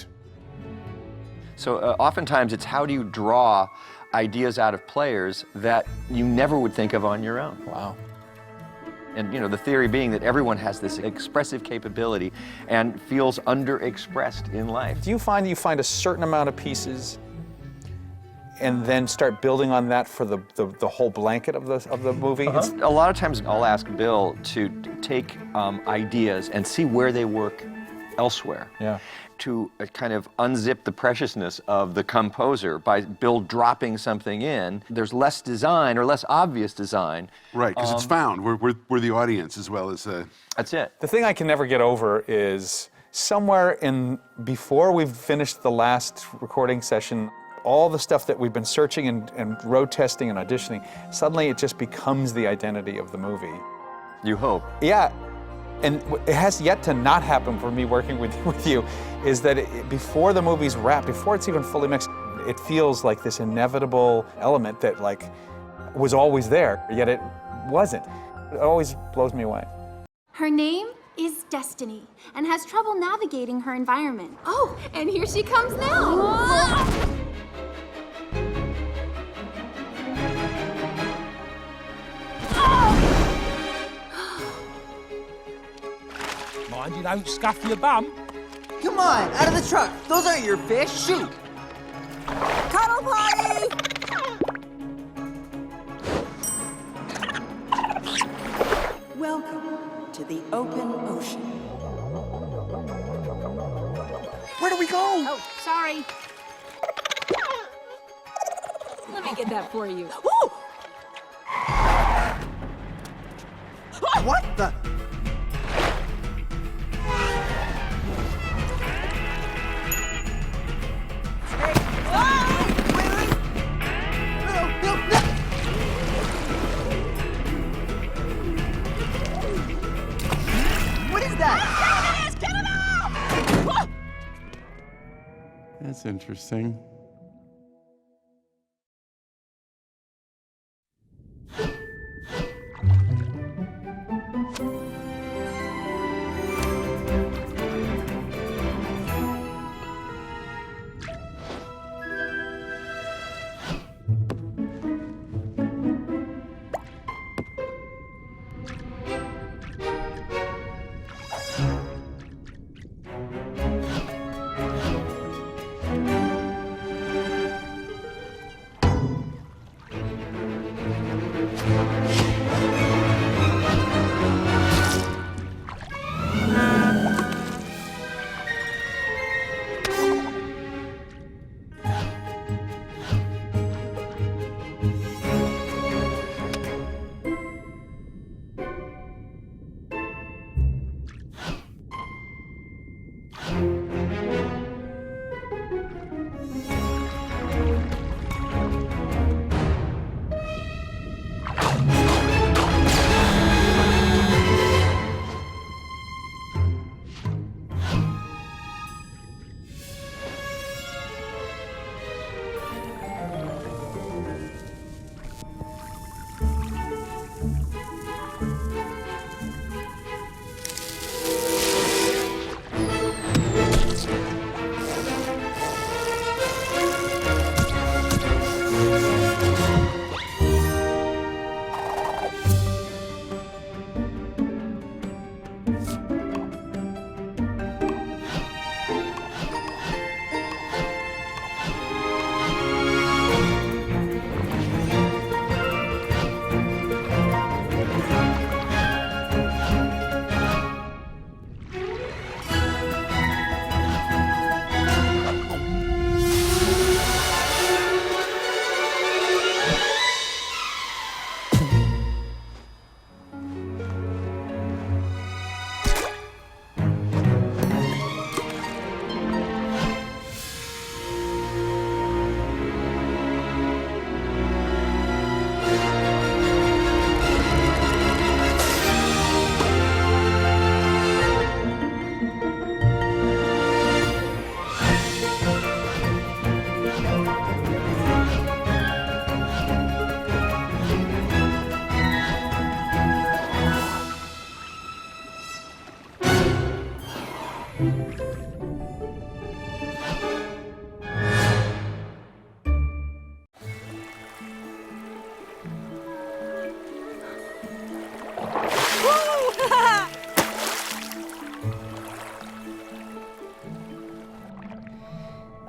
So oftentimes it's how do you draw ideas out of players that you never would think of on your own. Wow. And the theory being that everyone has this expressive capability and feels underexpressed in life. Do you find you find a certain amount of pieces and then start building on that for the whole blanket of the movie? A lot of times I'll ask Bill to take ideas and see where they work elsewhere. Yeah. To kind of unzip the preciousness of the composer by Bill dropping something in. There's less design or less obvious design. Right, because it's found. We're the audience as well as... That's it. The thing I can never get over is somewhere before we've finished the last recording session, all the stuff that we've been searching and road testing and auditioning, suddenly it just becomes the identity of the movie. You hope. Yeah. And it has yet to not happen for me working with you, is that before the movie's wrapped, before it's even fully mixed, it feels like this inevitable element that was always there, yet it wasn't. It always blows me away. Her name is Destiny and has trouble navigating her environment. Oh, and here she comes now. Mind you don't scuff your bum. Come on, out of the truck. Those aren't your fish. Shoot. Cuddle party! Welcome to the open ocean. Where do we go? Oh, sorry. Let me get that for you. Ooh! What the? that. Get him out! That's interesting.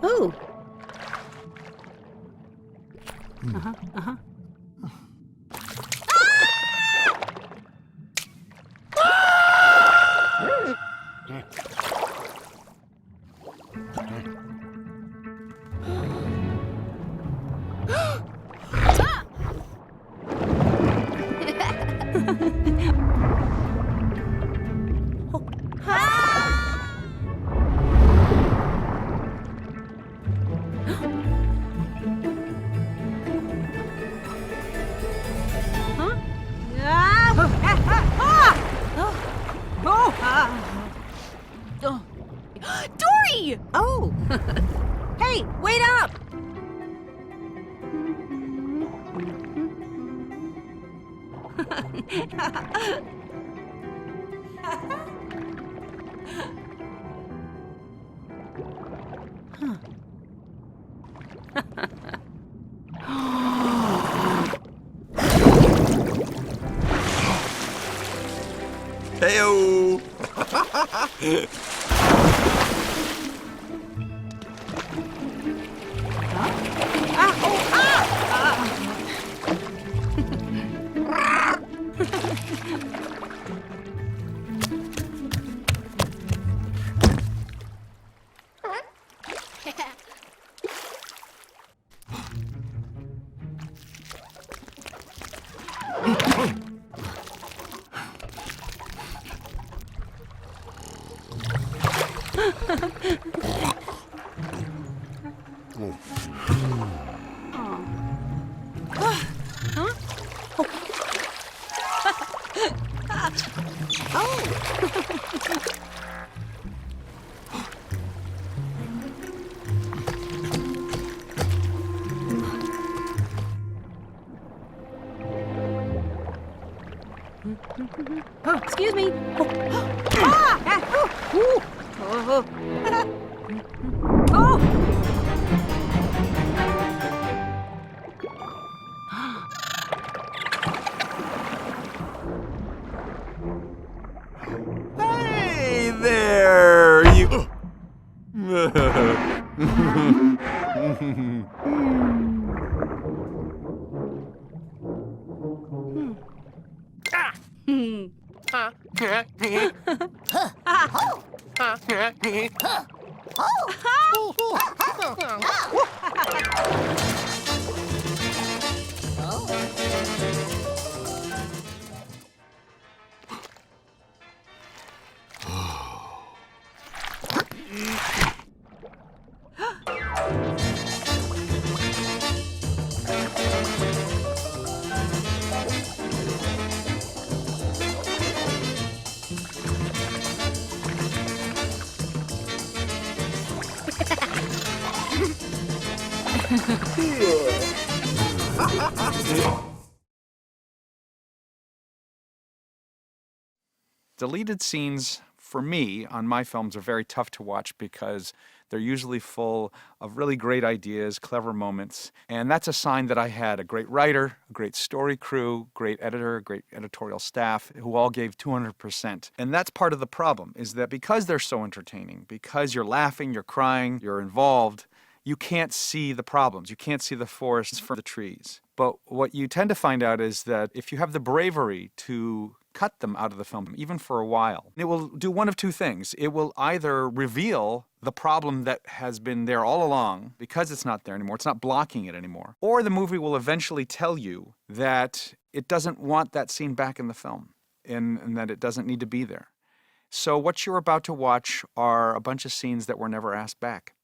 Ooh. Uh-huh. Dori! Oh! Hey, wait up! Heyo! Oh, excuse me. Hey there, you. Deleted scenes, for me, on my films are very tough to watch because they're usually full of really great ideas, clever moments, and that's a sign that I had a great writer, a great story crew, great editor, great editorial staff, who all gave 200%. And that's part of the problem, is that because they're so entertaining, because you're laughing, you're crying, you're involved, you can't see the problems. You can't see the forests for the trees. But what you tend to find out is that if you have the bravery to cut them out of the film, even for a while, it will do one of two things. It will either reveal the problem that has been there all along because it's not there anymore, it's not blocking it anymore, or the movie will eventually tell you that it doesn't want that scene back in the film and that it doesn't need to be there. So what you're about to watch are a bunch of scenes that were never asked back.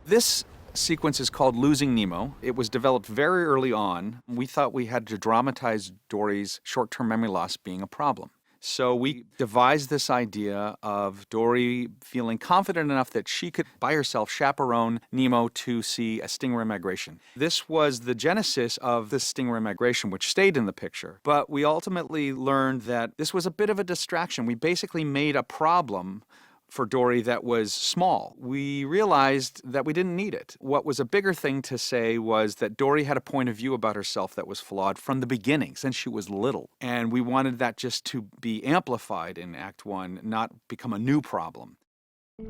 This sequence is called Losing Nemo. It was developed very early on. We thought we had to dramatize Dory's short-term memory loss being a problem. So we devised this idea of Dory feeling confident enough that she could, by herself, chaperone Nemo to see a stingray migration. This was the genesis of the stingray migration, which stayed in the picture. But we ultimately learned that this was a bit of a distraction. We basically made a problem for Dory that was small. We realized that we didn't need it. What was a bigger thing to say was that Dory had a point of view about herself that was flawed from the beginning, since she was little. And we wanted that just to be amplified in Act 1, not become a new problem. Hey,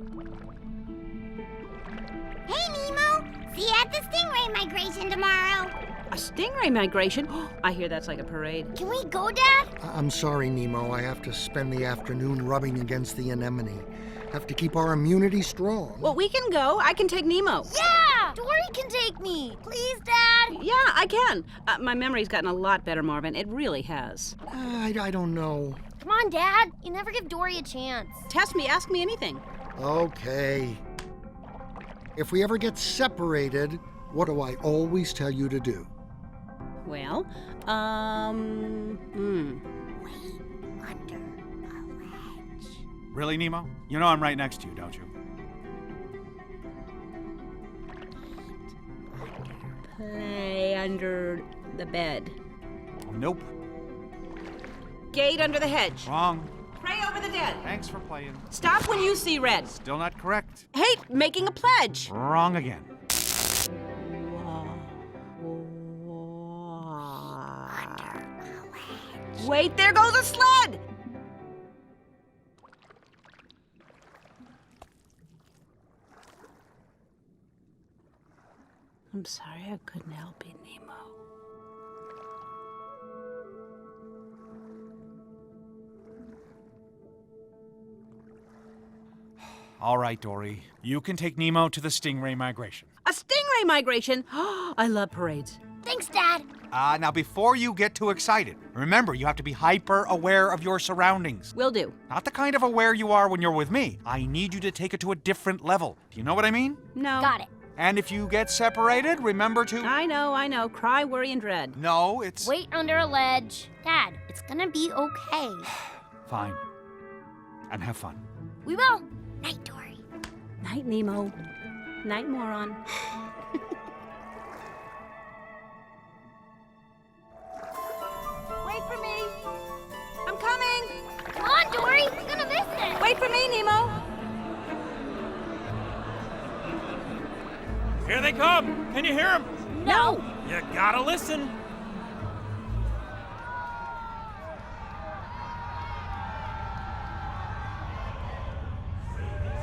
Nemo! See you at the stingray migration tomorrow. A stingray migration? I hear that's like a parade. Can we go, Dad? I'm sorry, Nemo. I have to spend the afternoon rubbing against the anemone. Have to keep our immunity strong. Well, we can go. I can take Nemo. Yeah! Dory can take me. Please, Dad. Yeah, I can. My memory's gotten a lot better, Marvin. It really has. I don't know. Come on, Dad. You never give Dory a chance. Test me. Ask me anything. Okay. If we ever get separated, what do I always tell you to do? Well, Wait under a ledge. Really, Nemo? You know I'm right next to you, don't you? play under the bed. Nope. Gate under the hedge. Wrong. Pray over the dead. Thanks for playing. Stop when you see red. Still not correct. Hey, making a pledge. Wrong again. Wait, there goes a sled! I'm sorry I couldn't help you, Nemo. All right, Dory. You can take Nemo to the stingray migration. A stingray migration? I love parades. Thanks, Dad. Now before you get too excited, remember you have to be hyper aware of your surroundings. Will do. Not the kind of aware you are when you're with me. I need you to take it to a different level. Do you know what I mean? No. Got it. And if you get separated, remember to... I know. Cry, worry, and dread. No, it's... Wait under a ledge. Dad, it's gonna be okay. Fine. And have fun. We will. Night, Dory. Night, Nemo. Night, moron. Wait for me. I'm coming. Come on, Dory. We're gonna miss it. Wait for me, Nemo. Here they come! Can you hear them? No! You gotta listen.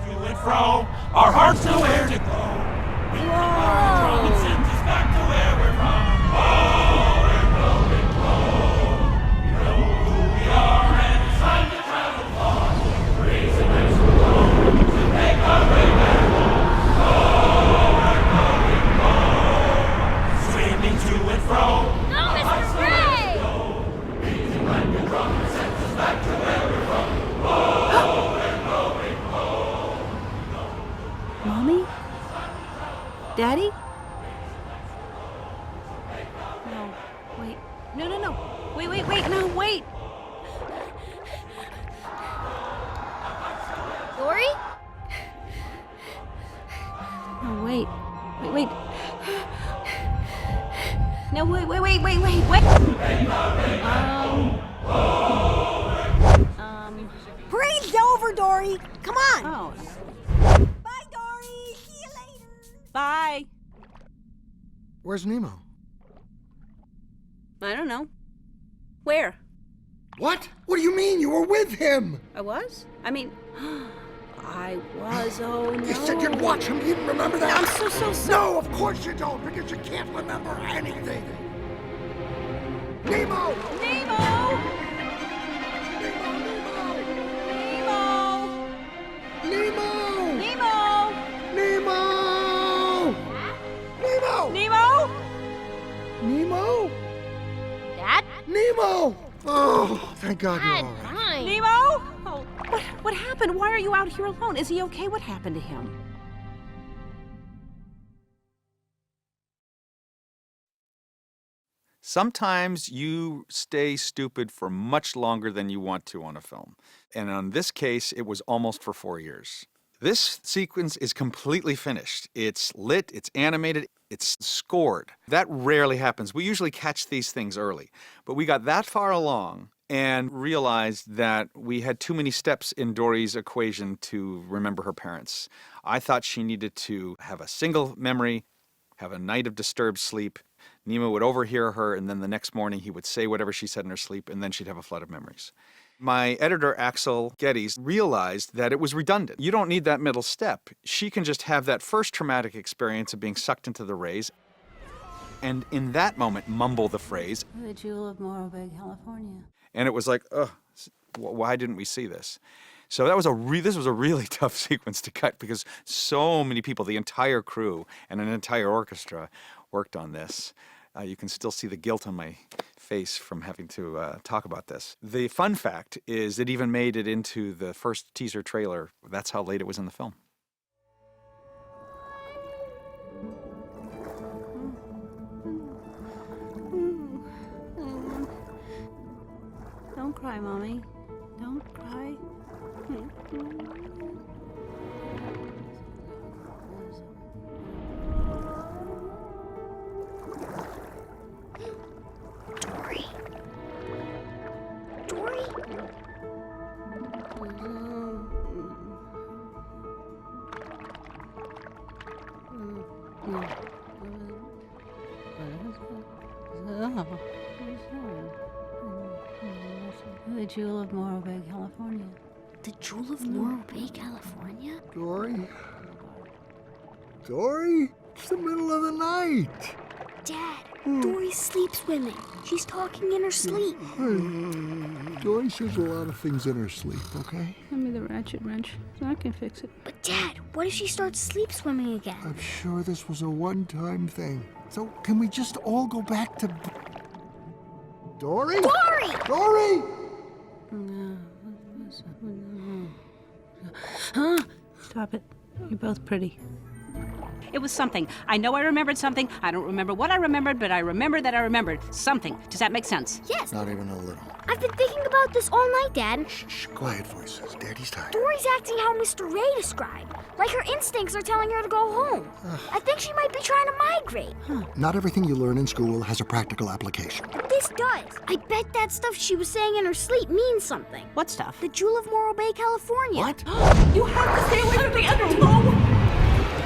To and fro, our hearts nowhere to go. We keep our drum and send us back to where we're from. Oh, we're going We know who we are and it's time to travel far. Raising nights alone to make our way back home. Swimming to and fro. No, Mr. Ray! Beating like a drum and sends us back to where we're from. Oh, we're going home. Mommy? Daddy? No, wait. No. Wait, no, wait! Dory? No, wait. No, wait. Breathe over, Dory. Come on. Oh. Bye, Dory. See you later. Bye. Where's Nemo? I don't know. Where? What? What do you mean? You were with him! I was? I mean, I was, oh no. You said you'd watch him. You didn't remember that? I'm so sorry. No, of course you don't, because you can't remember anything. Nemo! Nemo! Nemo! Dad? Nemo! Oh, thank God you're all right. Fine. Nemo? Oh, what happened? Why are you out here alone? Is he okay? What happened to him? Sometimes you stay stupid for much longer than you want to on a film. And on this case, it was almost for 4 years. This sequence is completely finished. It's lit, it's animated, it's scored. That rarely happens. We usually catch these things early. But we got that far along and realized that we had too many steps in Dory's equation to remember her parents. I thought she needed to have a single memory, have a night of disturbed sleep. Nemo would overhear her, and then the next morning he would say whatever she said in her sleep, and then she'd have a flood of memories. My editor, Axel Geddes, realized that it was redundant. You don't need that middle step. She can just have that first traumatic experience of being sucked into the rays, and in that moment mumble the phrase, The jewel of Morro Bay, California. And it was like, ugh, why didn't we see this? So that was this was a really tough sequence to cut because so many people, the entire crew and an entire orchestra worked on this. You can still see the guilt on my face from having to talk about this. The fun fact is it even made it into the first teaser trailer. That's how late it was in the film. Don't cry, Mommy. Don't cry. Dory. Dory? The jewel of Morro Bay, California. The jewel of Morro Bay, California? Dory? Dory? It's the middle of the night. Dad, Dory's sleep swimming. She's talking in her sleep. Dory says a lot of things in her sleep, okay? Give me the ratchet wrench. I can fix it. But Dad, what if she starts sleep swimming again? I'm sure this was a one-time thing. So can we just all go back to... Dory? Dory! Dory! Stop it. You're both pretty. It was something. I know I remembered something. I don't remember what I remembered, but I remember that I remembered something. Does that make sense? Yes. Not even a little. I've been thinking about this all night, Dad. Shh, quiet voices. Daddy's tired. Dori's acting how Mr. Ray described. Like her instincts are telling her to go home. I think she might be trying to migrate. Not everything you learn in school has a practical application. But this does. I bet that stuff she was saying in her sleep means something. What stuff? The Jewel of Morro Bay, California. What? You have to stay away from me. No!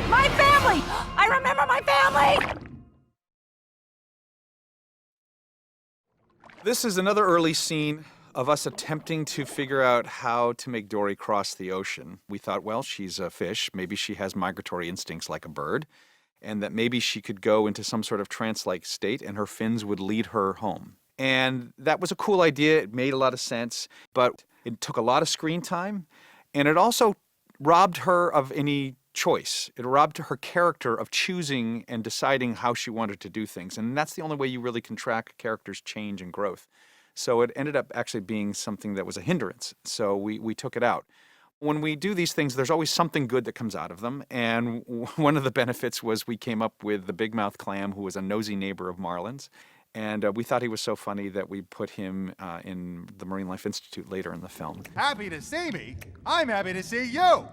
My family! I remember my family! This is another early scene of us attempting to figure out how to make Dori cross the ocean. We thought, well, she's a fish. Maybe she has migratory instincts like a bird, and that maybe she could go into some sort of trance-like state and her fins would lead her home. And that was a cool idea. It made a lot of sense, but it took a lot of screen time, and it also robbed her of any choice. It robbed her character of choosing and deciding how she wanted to do things. And that's the only way you really can track a character's change and growth. So it ended up actually being something that was a hindrance. So we took it out. When we do these things, there's always something good that comes out of them. And one of the benefits was we came up with the bigmouth clam, who was a nosy neighbor of Marlin's. And we thought he was so funny that we put him in the Marine Life Institute later in the film. Happy to see me? I'm happy to see you.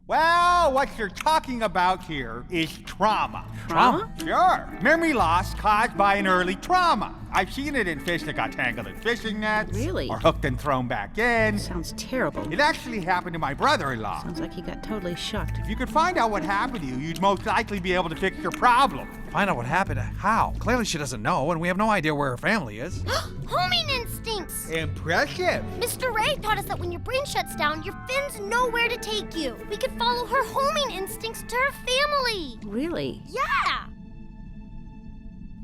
Well, what you're talking about here is trauma. Trauma? Sure. Memory loss caused by an early trauma. I've seen it in fish that got tangled in fishing nets. Really? Or hooked and thrown back in. Sounds terrible. It actually happened to my brother-in-law. Sounds like he got totally shocked. If you could find out what happened to you, you'd most likely be able to fix your problem. Find out what happened? How? Clearly she doesn't know, and we have no idea where her family is. Homing instincts! Impressive! Mr. Ray taught us that when your brain shuts down, your fins know where to take you. We could follow her homing instincts to her family. Really? Yeah!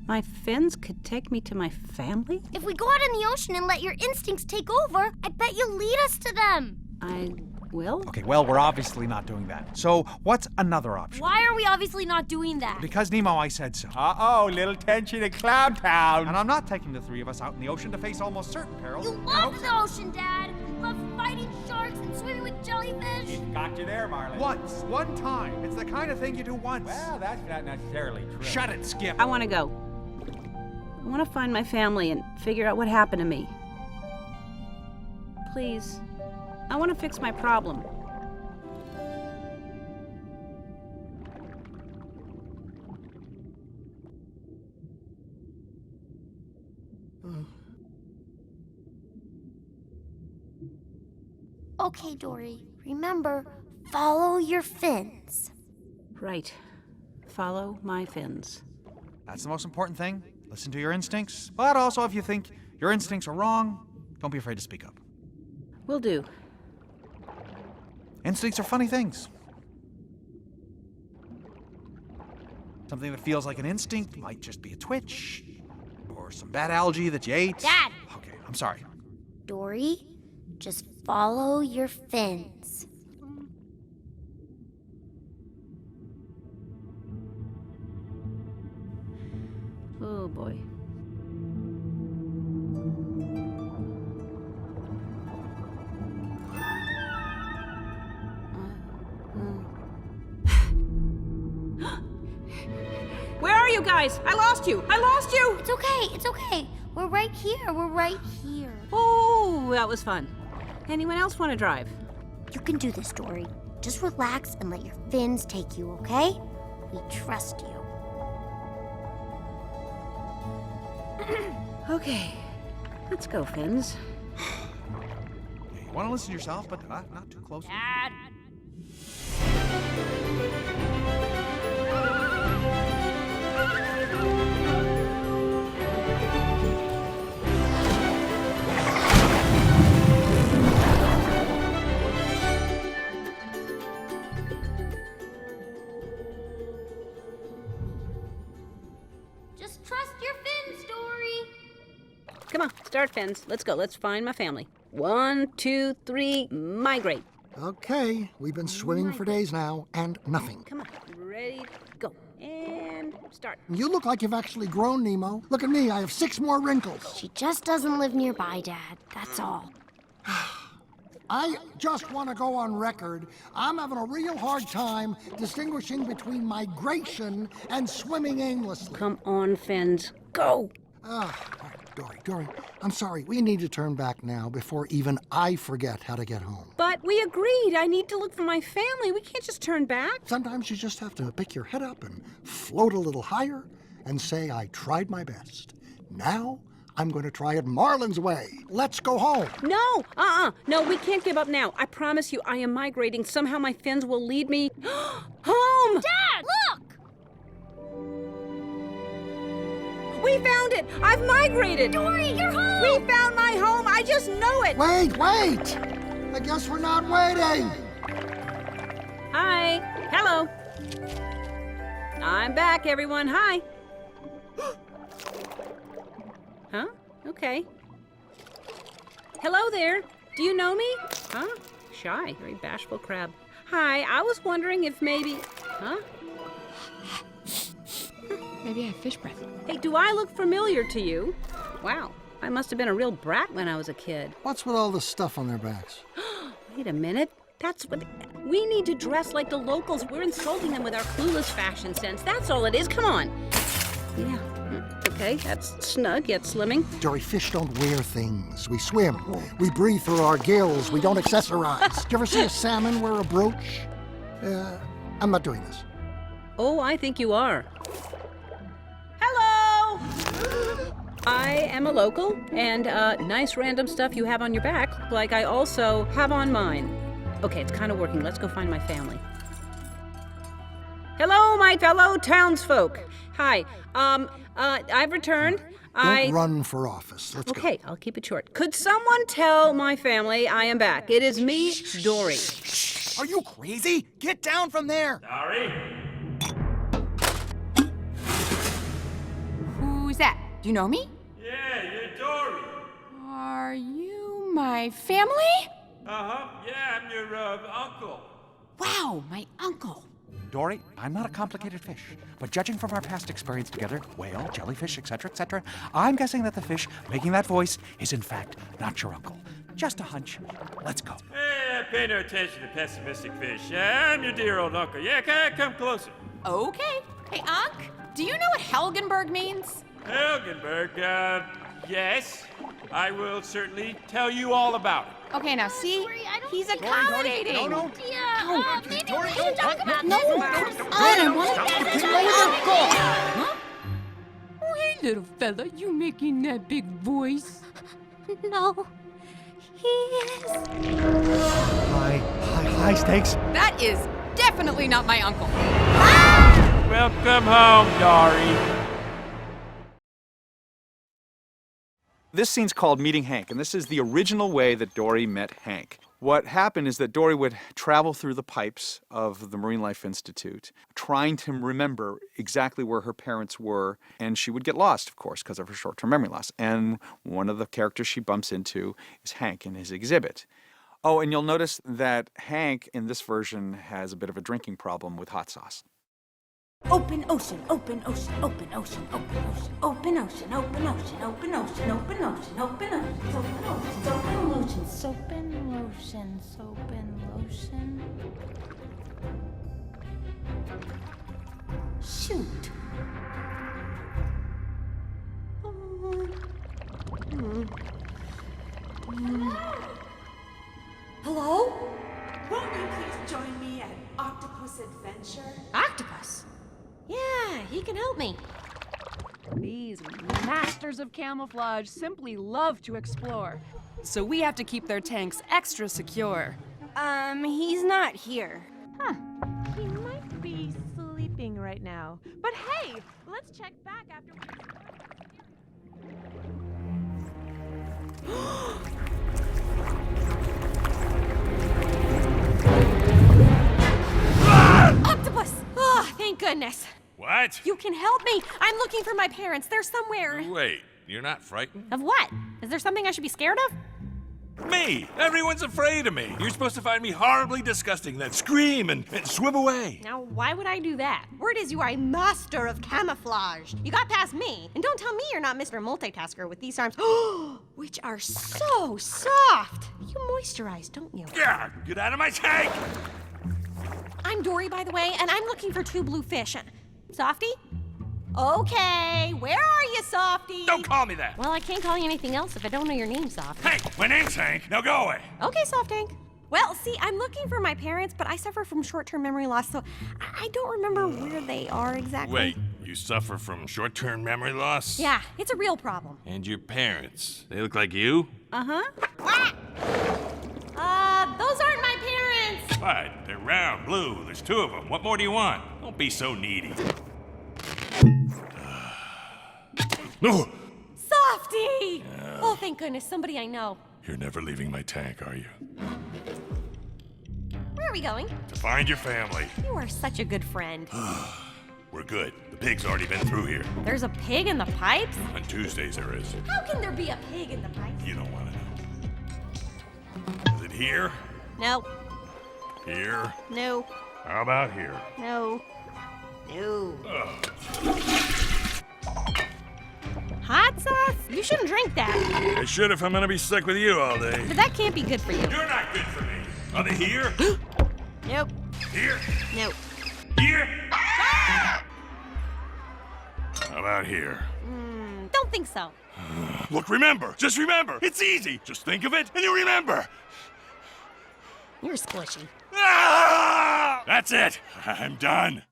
My fins could take me to my family? If we go out in the ocean and let your instincts take over, I bet you'll lead us to them. I will? Okay, well, we're obviously not doing that. So what's another option? Why are we obviously not doing that? Because Nemo, I said so. Uh-oh, little tension in Cloud Town. And I'm not taking the three of us out in the ocean to face almost certain perils. You love the ocean, Dad. You love fighting sharks and swimming with jellyfish. Got you there, Marlin. Once. One time. It's the kind of thing you do once. Well, that's not necessarily true. Shut it, Skip. I want to go. I want to find my family and figure out what happened to me. Please. I want to fix my problem. Okay, Dori. Remember, follow your fins. Right. Follow my fins. That's the most important thing. Listen to your instincts. But also, if you think your instincts are wrong, don't be afraid to speak up. Will do. Instincts are funny things. Something that feels like an instinct might just be a twitch, or some bad algae that you ate. Dad! Okay, I'm sorry. Dori, just follow your fins. Oh, boy. Where are you guys? I lost you! I lost you! It's okay, it's okay. We're right here, we're right here. Oh, that was fun. Anyone else want to drive? You can do this, Dori. Just relax and let your fins take you, okay? We trust you. Okay, let's go, fins. Yeah, you want to listen to yourself, but not too close. Dad! Just trust your fins, Dori. Come on, start, fins. Let's go. Let's find my family. 1, 2, 3, migrate. Okay, we've been swimming for days now, and nothing. Come on, ready, go. And start. You look like you've actually grown, Nemo. Look at me, I have 6 more wrinkles. She just doesn't live nearby, Dad. That's all. I just want to go on record. I'm having a real hard time distinguishing between migration and swimming aimlessly. Come on, Fins. Go! Dory, I'm sorry. We need to turn back now before even I forget how to get home. But we agreed. I need to look for my family. We can't just turn back. Sometimes you just have to pick your head up and float a little higher and say, I tried my best. Now, I'm going to try it Marlin's way. Let's go home. No, no, we can't give up now. I promise you, I am migrating. Somehow my fins will lead me home. Dad, look! We found it! I've migrated! Dori, you're home! We found my home! I just know it! Wait! I guess we're not waiting. Hi. Hello. I'm back, everyone. Hi. Huh? Okay. Hello there. Do you know me? Huh? Shy, very bashful crab. Hi, I was wondering if maybe... Huh? Maybe I have fish breath. Hey, do I look familiar to you? Wow, I must have been a real brat when I was a kid. What's with all the stuff on their backs? Wait a minute. That's what... We need to dress like the locals. We're insulting them with our clueless fashion sense. That's all it is. Come on. Yeah. Okay, that's snug yet slimming. Dory, fish don't wear things. We swim. We breathe through our gills. We don't accessorize. Do you ever see a salmon wear a brooch? I'm not doing this. Oh, I think you are. Hello! I am a local, and nice random stuff you have on your back, like I also have on mine. Okay, it's kind of working. Let's go find my family. Hello, my fellow townsfolk. Hi. I've returned. Don't run for office. Let's go. Okay, I'll keep it short. Could someone tell my family I am back? It is me, Dori. Are you crazy? Get down from there! Dori? Who's that? Do you know me? Yeah, you're Dori. Are you my family? Uh-huh. Yeah, I'm your uncle. Wow, my uncle. Dori, I'm not a complicated fish, but judging from our past experience together, whale, jellyfish, etc., I'm guessing that the fish making that voice is in fact not your uncle. Just a hunch. Let's go. Hey, pay no attention to pessimistic fish. I'm your dear old uncle. Yeah, come closer. Okay. Hey, Unc, do you know what Helgenberg means? Helgenberg, yes. I will certainly tell you all about it. Okay, now see, he's accommodating. No. Yeah, maybe we should talk about No, I don't want to kill my uncle. Huh? Oh, hey, little fella, you making that big voice? No, he is. High stakes. That is definitely not my uncle. Welcome home, Dori. This scene's called Meeting Hank, and this is the original way that Dori met Hank. What happened is that Dori would travel through the pipes of the Marine Life Institute, trying to remember exactly where her parents were, and she would get lost, of course, because of her short-term memory loss. And one of the characters she bumps into is Hank in his exhibit. Oh, and you'll notice that Hank, in this version, has a bit of a drinking problem with hot sauce. Open ocean, open ocean, open ocean, open ocean, open ocean, open ocean, open ocean, open ocean, open ocean, open ocean, open lotion, soap and lotion, soap and lotion. Shoot. Hello? Won't you please join me at Octopus Adventure? Octopus? Yeah, he can help me. These masters of camouflage simply love to explore. So we have to keep their tanks extra secure. He's not here. Huh. He might be sleeping right now. But hey, let's check back after Octopus! Oh, thank goodness. What? You can help me. I'm looking for my parents. They're somewhere. Wait, you're not frightened? Of what? Is there something I should be scared of? Me! Everyone's afraid of me. You're supposed to find me horribly disgusting, then scream and swim away. Now, why would I do that? Word is you are a master of camouflage. You got past me. And don't tell me you're not Mr. Multitasker with these arms, which are so soft. You moisturize, don't you? Yeah, get out of my tank! I'm Dory, by the way, and I'm looking for 2 blue fish. Softy? Okay, where are you, Softy? Don't call me that. Well, I can't call you anything else if I don't know your name, Softy. Hank, my name's Hank. Now go away. Okay, Soft Hank. Well, see, I'm looking for my parents, but I suffer from short-term memory loss, so I don't remember where they are exactly. Wait, you suffer from short-term memory loss? Yeah, it's a real problem. And your parents, they look like you? Uh-huh. Those aren't my parents! What? They're round, blue. There's 2 of them. What more do you want? Don't be so needy. No! Softy! Oh, thank goodness, somebody I know. You're never leaving my tank, are you? Where are we going? To find your family. You are such a good friend. We're good. The pig's already been through here. There's a pig in the pipes? On Tuesdays there is. How can there be a pig in the pipes? You don't want to know. Is it here? No. Here? No. How about here? No. No. Hot sauce? You shouldn't drink that. I should if I'm gonna be stuck with you all day. But that can't be good for you. You're not good for me. Are they here? Nope. Here? Nope. Here? How about here? Don't think so. Look, remember. Just remember. It's easy. Just think of it and you remember. You're squishy. Ah! That's it. I'm done.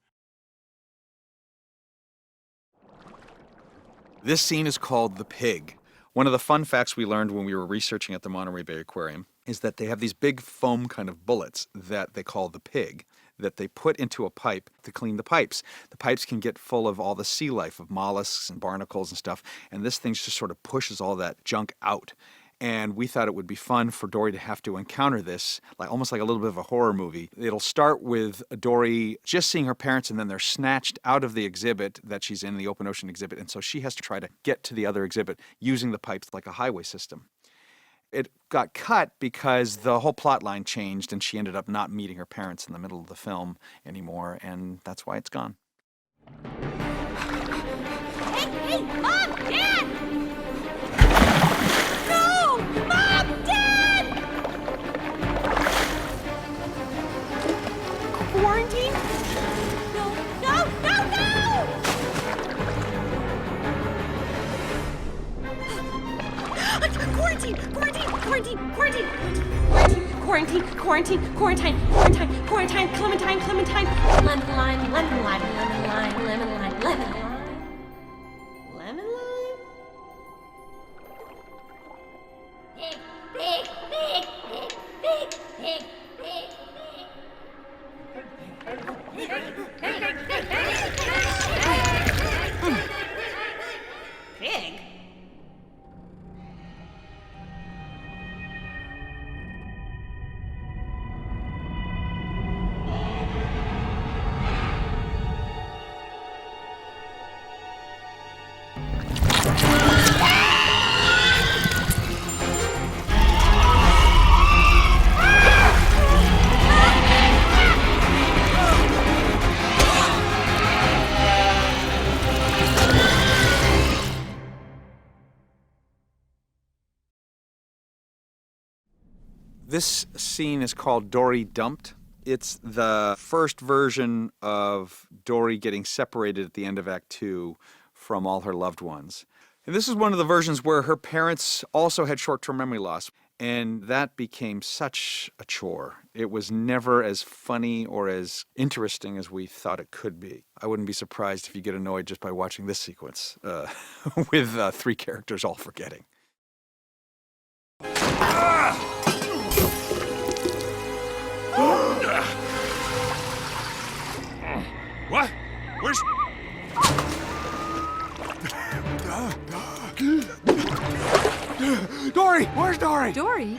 This scene is called The Pig. One of the fun facts we learned when we were researching at the Monterey Bay Aquarium is that they have these big foam kind of bullets that they call the pig that they put into a pipe to clean the pipes. The pipes can get full of all the sea life, of mollusks and barnacles and stuff, and this thing just sort of pushes all that junk out. And we thought it would be fun for Dory to have to encounter this, like almost like a little bit of a horror movie. It'll start with Dory just seeing her parents, and then they're snatched out of the exhibit that she's in, the open ocean exhibit, and so she has to try to get to the other exhibit using the pipes like a highway system. It got cut because the whole plot line changed, and she ended up not meeting her parents in the middle of the film anymore, and that's why it's gone. Hey, Mom! Dad! No! Mom! Dad! Quarantine? No! Quarantine! Quarantine! Clementine! Lemon lime! Pig? This scene is called Dory Dumped. It's the first version of Dory getting separated at the end of Act 2 from all her loved ones. And this is one of the versions where her parents also had short-term memory loss, and that became such a chore. It was never as funny or as interesting as we thought it could be. I wouldn't be surprised if you get annoyed just by watching this sequence with 3 characters all forgetting. What? Where's... Dory! Where's Dory? Dory?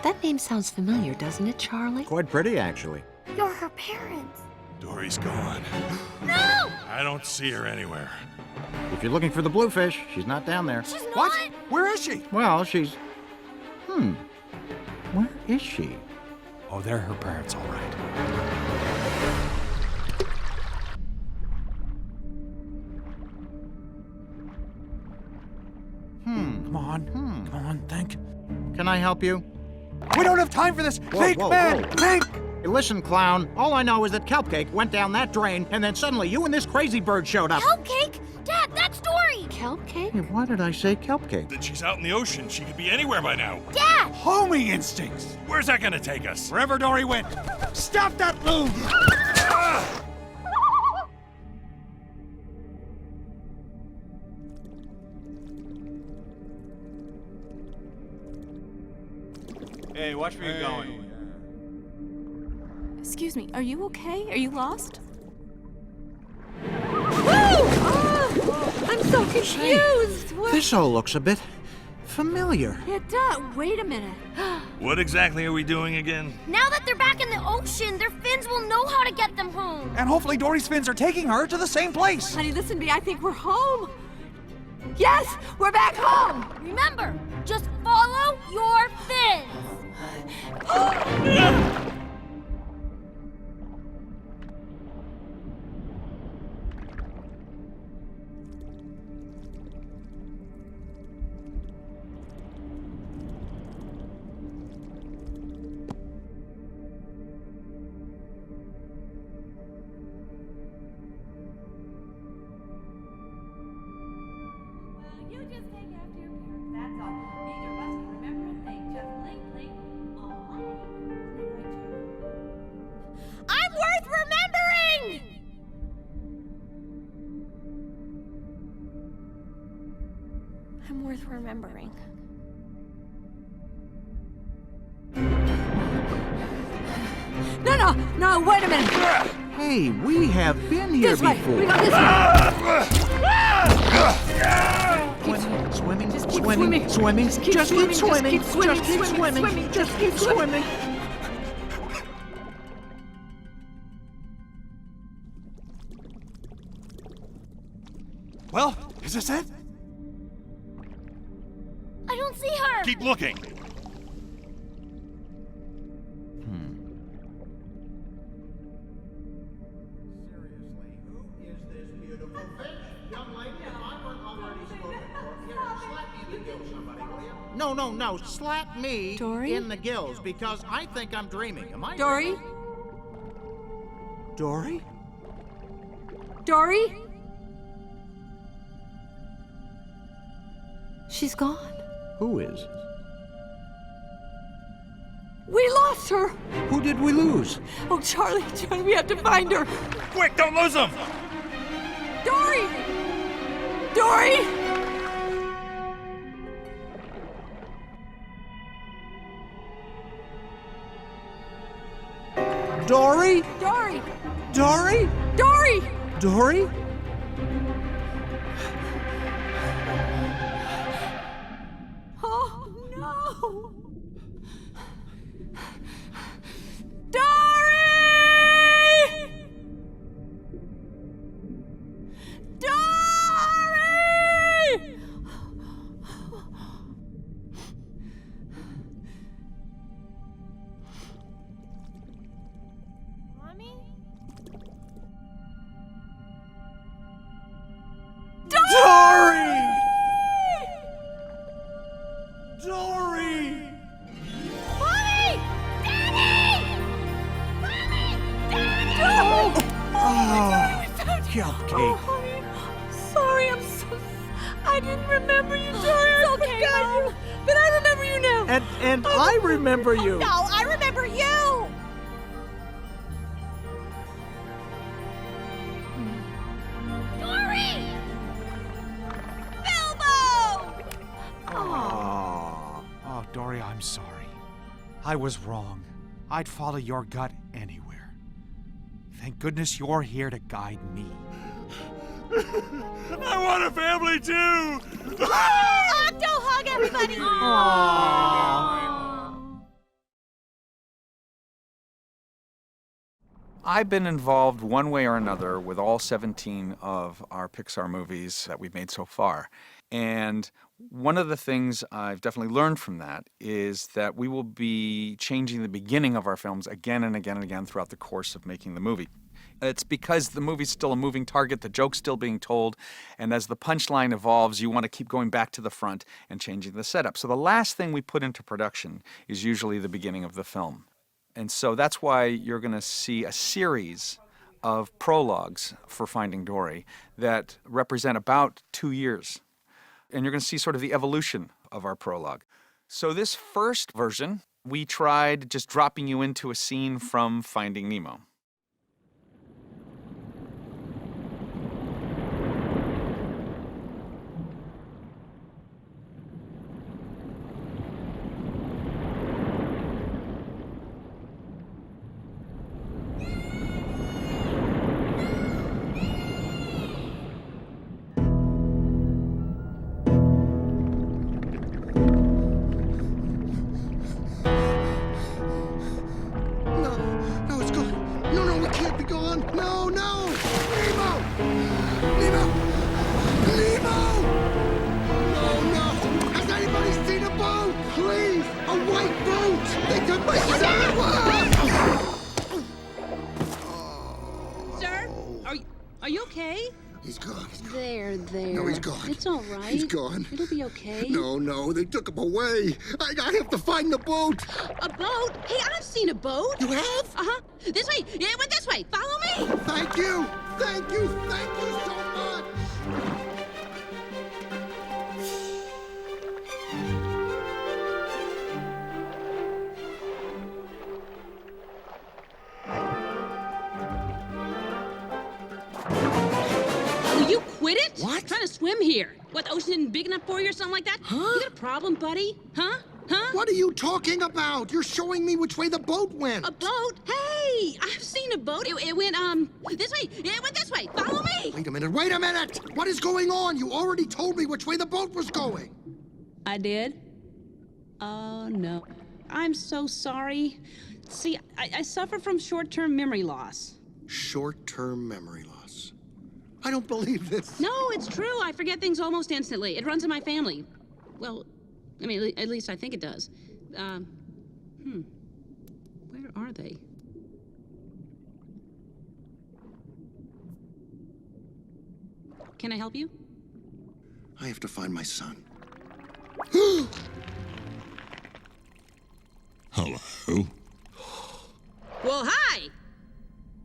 That name sounds familiar, doesn't it, Charlie? Quite pretty, actually. You're her parents. Dory's gone. No! I don't see her anywhere. If you're looking for the bluefish, she's not down there. She's not? What? Where is she? Well, she's... Where is she? Oh, they're her parents, all right. Come on, think. Can I help you? We don't have time for this! Think, man! Think! Hey, listen, clown. All I know is that kelp cake went down that drain, and then suddenly you and this crazy bird showed up. Kelp cake? Dad, that's Dory! Kelp cake? Hey, why did I say kelp cake? Then she's out in the ocean. She could be anywhere by now. Dad! Homing instincts! Where's that gonna take us? Wherever Dory went! Stop that loom! Hey, watch where you're going. Excuse me, are you okay? Are you lost? I'm so confused. What? This all looks a bit familiar. It does. Wait a minute. What exactly are we doing again? Now that they're back in the ocean, their fins will know how to get them home. And hopefully Dory's fins are taking her to the same place. Honey, listen to me. I think we're home. Yes, we're back home. Remember, just follow your fins. I'm worth remembering! I'm worth remembering. No, wait a minute. Hey, we have been here This way. before. We go this way. Swimming, Just keep swimming, swimming. swimming. Just keep Just keep swimming. swimming. Just keep swimming. Just keep swimming. Well, is this it? I don't see her. Keep looking. No. Slap me Dory? in the gills because I think I'm dreaming. Am I? Dory? Dory? Dory? She's gone. Who is? We lost her. Who did we lose? Oh, Charlie, we have to find her. Quick, don't lose them! Dory! Dory! Dory? Dory! Dory? Dory! Dory? Oh, no! Dory! Dory! Mommy? Dory! Dory! Mommy! Daddy! Mommy! Daddy! Kelp cake. Oh, honey. Sorry, I'm so... I didn't remember you, Dory. It's okay, Mom. But I remember you now. And I remember you. No, I remember you! Dory! Bilbo! Oh, Dory, I'm sorry. I was wrong. I'd follow your gut anywhere. Thank goodness you're here to guide me. I want a family too! Octo hug, everybody! I've been involved one way or another with all 17 of our Pixar movies that we've made so far. And One of the things I've definitely learned from that is that we will be changing the beginning of our films again and again and again throughout the course of making the movie. It's because the movie's still a moving target, the joke's still being told, and as the punchline evolves, you want to keep going back to the front and changing the setup. So the last thing we put into production is usually the beginning of the film. And so that's why you're going to see a series of prologues for Finding Dory that represent about 2 years. And you're going to see sort of the evolution of our prologue. So this first version, we tried just dropping you into a scene from Finding Nemo. Are you okay? He's gone. There. No, he's gone. It's all right. He's gone. It'll be okay. No, they took him away. I have to find the boat. A boat? Hey, I've seen a boat. You have? Uh-huh. This way. Yeah, it went this way. Follow me. Thank you so much. You quit it? What? Trying to swim here. What, the ocean isn't big enough for you or something like that? Huh? You got a problem, buddy? Huh? What are you talking about? You're showing me which way the boat went. A boat? Hey, I've seen a boat. It went, this way. It went this way. Follow me. Wait a minute. What is going on? You already told me which way the boat was going. I did? Oh, no. I'm so sorry. See, I suffer from short-term memory loss. Short-term memory loss. I don't believe this. No, it's true. I forget things almost instantly. It runs in my family. Well, I mean, at least I think it does. Where are they? Can I help you? I have to find my son. Hello. Well, hi!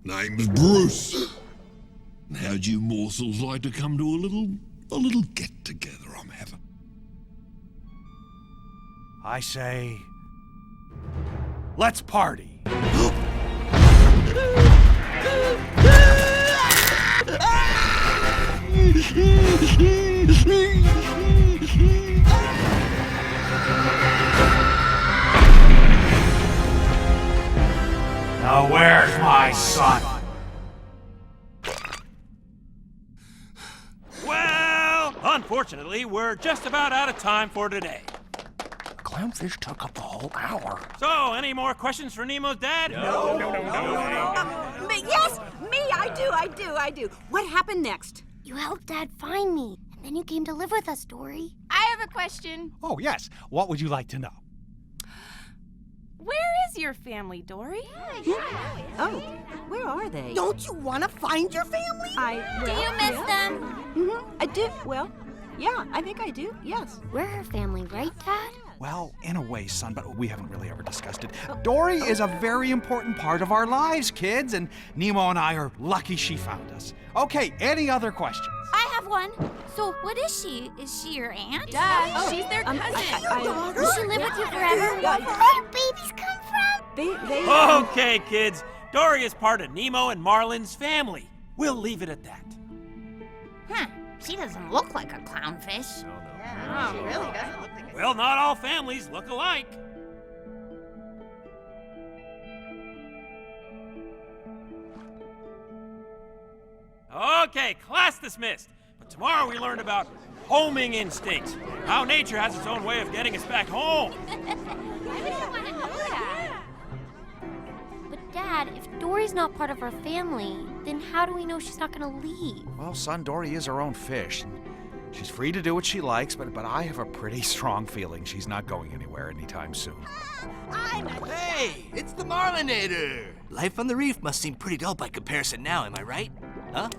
Name's Bruce. How'd you morsels like to come to a little get-together I'm having? I say, let's party. Now where's my son? Well, unfortunately, we're just about out of time for today. Clownfish took up the whole hour. So, any more questions for Nemo's dad? No. Yes, me, I do. What happened next? You helped Dad find me, and then you came to live with us, Dory. I have a question. Oh, yes. What would you like to know? Where is your family, Dory? Oh, where are they? Don't you want to find your family? Do you miss them? I do. Well, yeah, I think I do. Yes. We're her family, right, Dad? Well, in a way, son, but we haven't really ever discussed it. Dory is a very important part of our lives, kids, and Nemo and I are lucky she found us. Okay, any other questions? I have one. So, what is she? Is she your aunt? Duh, she's their cousin. Will she live with you forever? Where do babies come from? They Okay, kids. Dory is part of Nemo and Marlin's family. We'll leave it at that. Huh. She doesn't look like a clownfish. No, she really doesn't look like Well, not all families look alike. Okay, class dismissed. But tomorrow we learn about homing instincts, how nature has its own way of getting us back home. Why would you want to know that? But Dad, if Dory's not part of our family, then how do we know she's not going to leave? Well, son, Dory is her own fish. She's free to do what she likes, but I have a pretty strong feeling she's not going anywhere anytime soon. Hey, it's the Marlinator! Life on the reef must seem pretty dull by comparison now, am I right? Huh?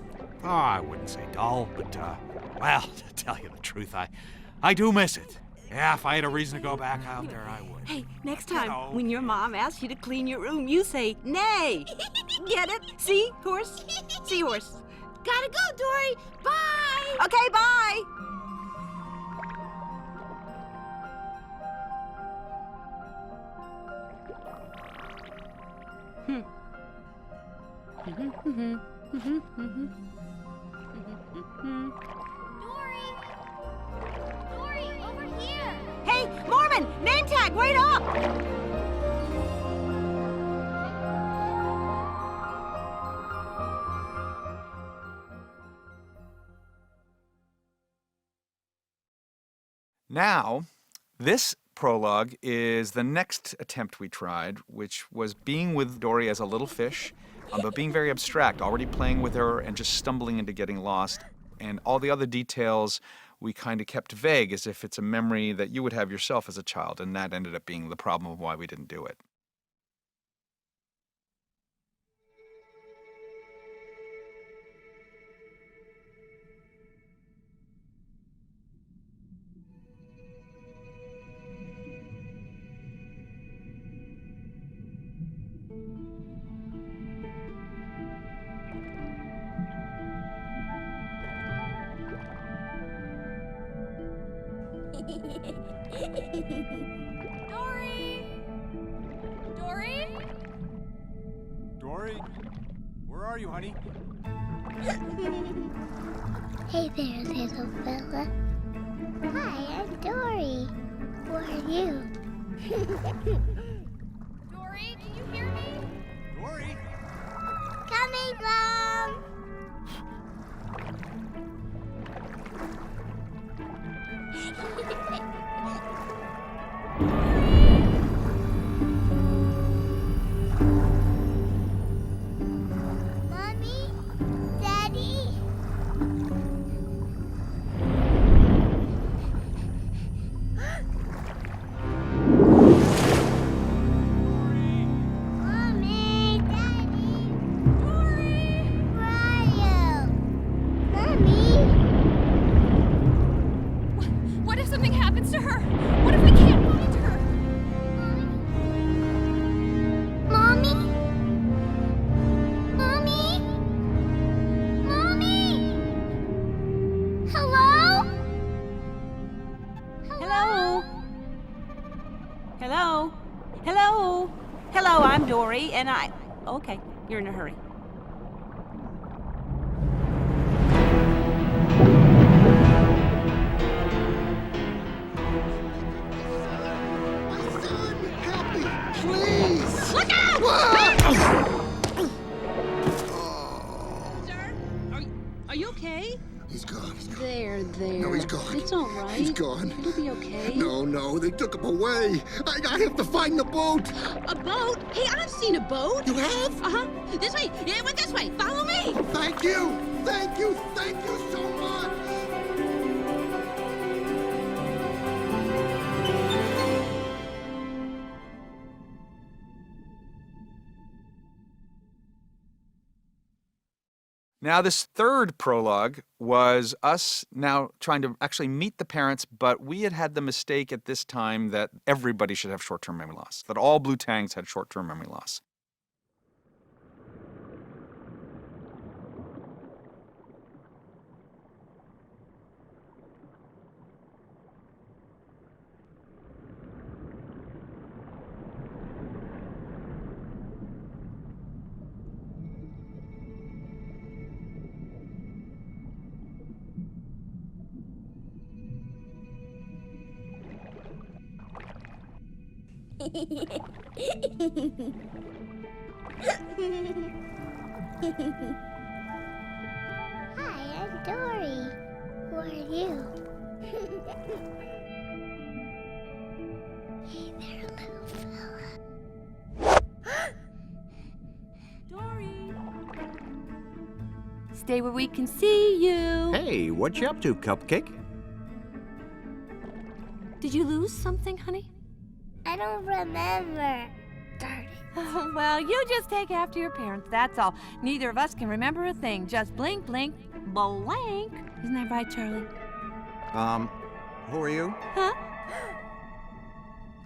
Oh, I wouldn't say dull, but, well, to tell you the truth, I do miss it. Yeah, if I had a reason to go back out there, I would. Hey, next time, when your mom asks you to clean your room, you say, nay. Get it? See, horse? Seahorse. Gotta go, Dory. Bye. Okay, bye. Dory, over here! Hey, Mormon, name tag, wait up! Now, this prologue is the next attempt we tried, which was being with Dori as a little fish, but being very abstract, already playing with her and just stumbling into getting lost. And all the other details we kind of kept vague, as if it's a memory that you would have yourself as a child, and that ended up being the problem of why we didn't do it. Dory! Dory? Dori? Where are you, honey? Hey there, little fella. Hi, I'm Dory. Who are you? Dory, can you hear me? Dori? Coming, Mom! Mommy? Daddy? Mommy, Daddy? Dory? Where are you? Mommy? What if something happens to her? What if we can't find her? Mommy? Mommy? Mommy? Hello? Hello? Hello? Hello? Hello, I'm Dory, and okay, you're in a hurry. Please! Look out! Sir, are you okay? He's gone. There. No, he's gone. It's all right. He's gone. It'll be okay. No, they took him away. I have to find the boat. A boat? Hey, I've seen a boat. You have? Uh-huh. This way. Yeah, went this way. Follow me. Thank you so much. Now, this third prologue was us now trying to actually meet the parents, but we had the mistake at this time that everybody should have short-term memory loss, that all blue tangs had short-term memory loss. Hi, I'm Dory. Who are you? Hey there, little fella. Dory! Stay where we can see you. Hey, what you up to, Cupcake? Did you lose something, honey? I don't remember. Darn it. Well, you just take after your parents, that's all. Neither of us can remember a thing. Just blink, blink, blank. Isn't that right, Charlie? Who are you? Huh?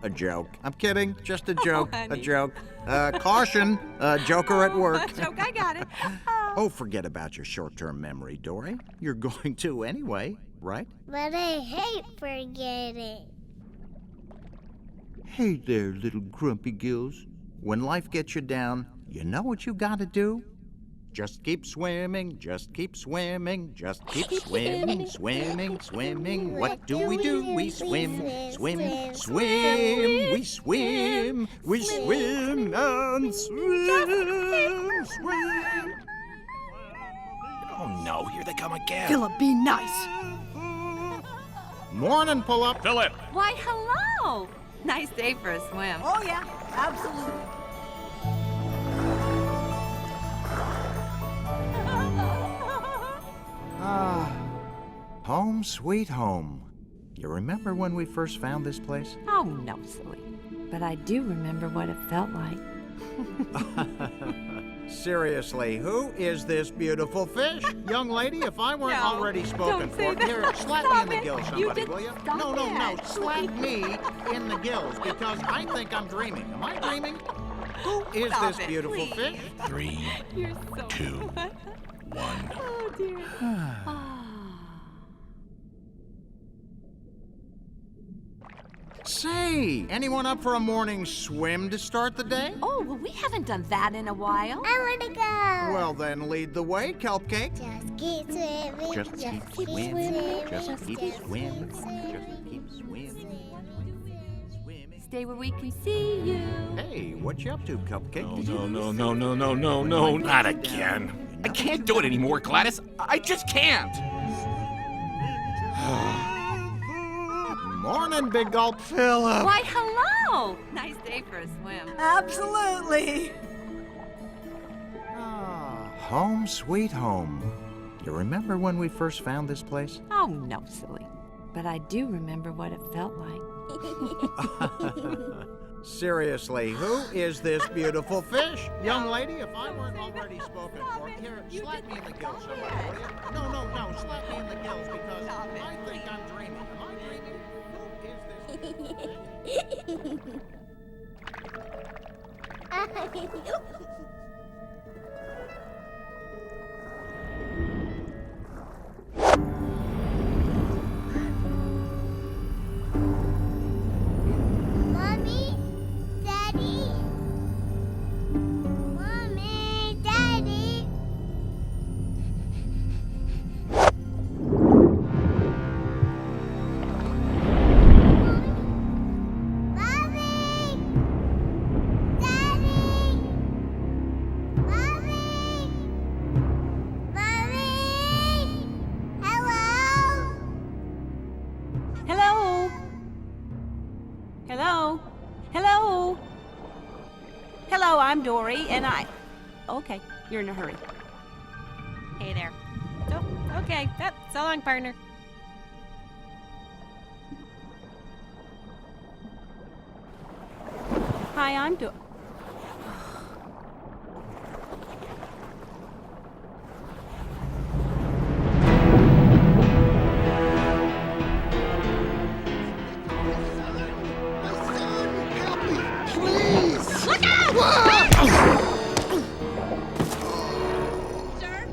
A joke. I'm kidding. Just a joke. A honey. joke. Caution. Joker at work. Joke, I got it. Oh, forget about your short-term memory, Dory. You're going to anyway, right? But I hate forgetting. Hey there, little grumpy gills. When life gets you down, you know what you gotta do? Just keep swimming, just keep swimming, just keep swimming, swimming, swimming. What do? We swim, swim, swim. We swim, we swim and swim, swim. Oh no, here they come again. Philip, be nice. Morning, pull-up. Philip! Why, hello. Nice day for a swim. Oh, yeah, absolutely. Home sweet home. You remember when we first found this place? Oh, no, silly. But I do remember what it felt like. Seriously, who is this beautiful fish? Young lady, if I weren't No, already spoken don't say for, that. here, slap Stop me in the it. gills, You somebody, just will you? stop No, it. slap me in the gills, because I think I'm dreaming. Am I dreaming? Who is Stop this it, beautiful please. fish? 3, You're so 2, 1. Oh, dear. Say, anyone up for a morning swim to start the day? Oh, well, we haven't done that in a while. I want to go. Well, then lead the way, kelp cake. Just keep swimming. Just keep swimming. Just keep swimming. Just keep swimming. Stay where we can see you. Hey, what you up to, Cupcake? No, not again. I can't do it anymore, Gladys. I just can't. Morning, Big Gulp. Philip. Why, hello. Nice day for a swim. Absolutely. Home sweet home. You remember when we first found this place? Oh, no, silly. But I do remember what it felt like. Seriously, who is this beautiful fish? Young lady, if I weren't already spoken for, here, slap me in the gills, somebody, will you? No, slap me in the gills, because I think I'm dreaming. Am I dreaming? Who is this? Mommy, Daddy. Mommy, Daddy. Mommy, Daddy. Mommy, Mommy. Hello. Hello? Hello? Hello? Hello, I'm Dory, and I... Okay, you're in a hurry. Hey there. Oh, okay. So long, partner. Hi, I'm Dory. Please! Look out! Sir,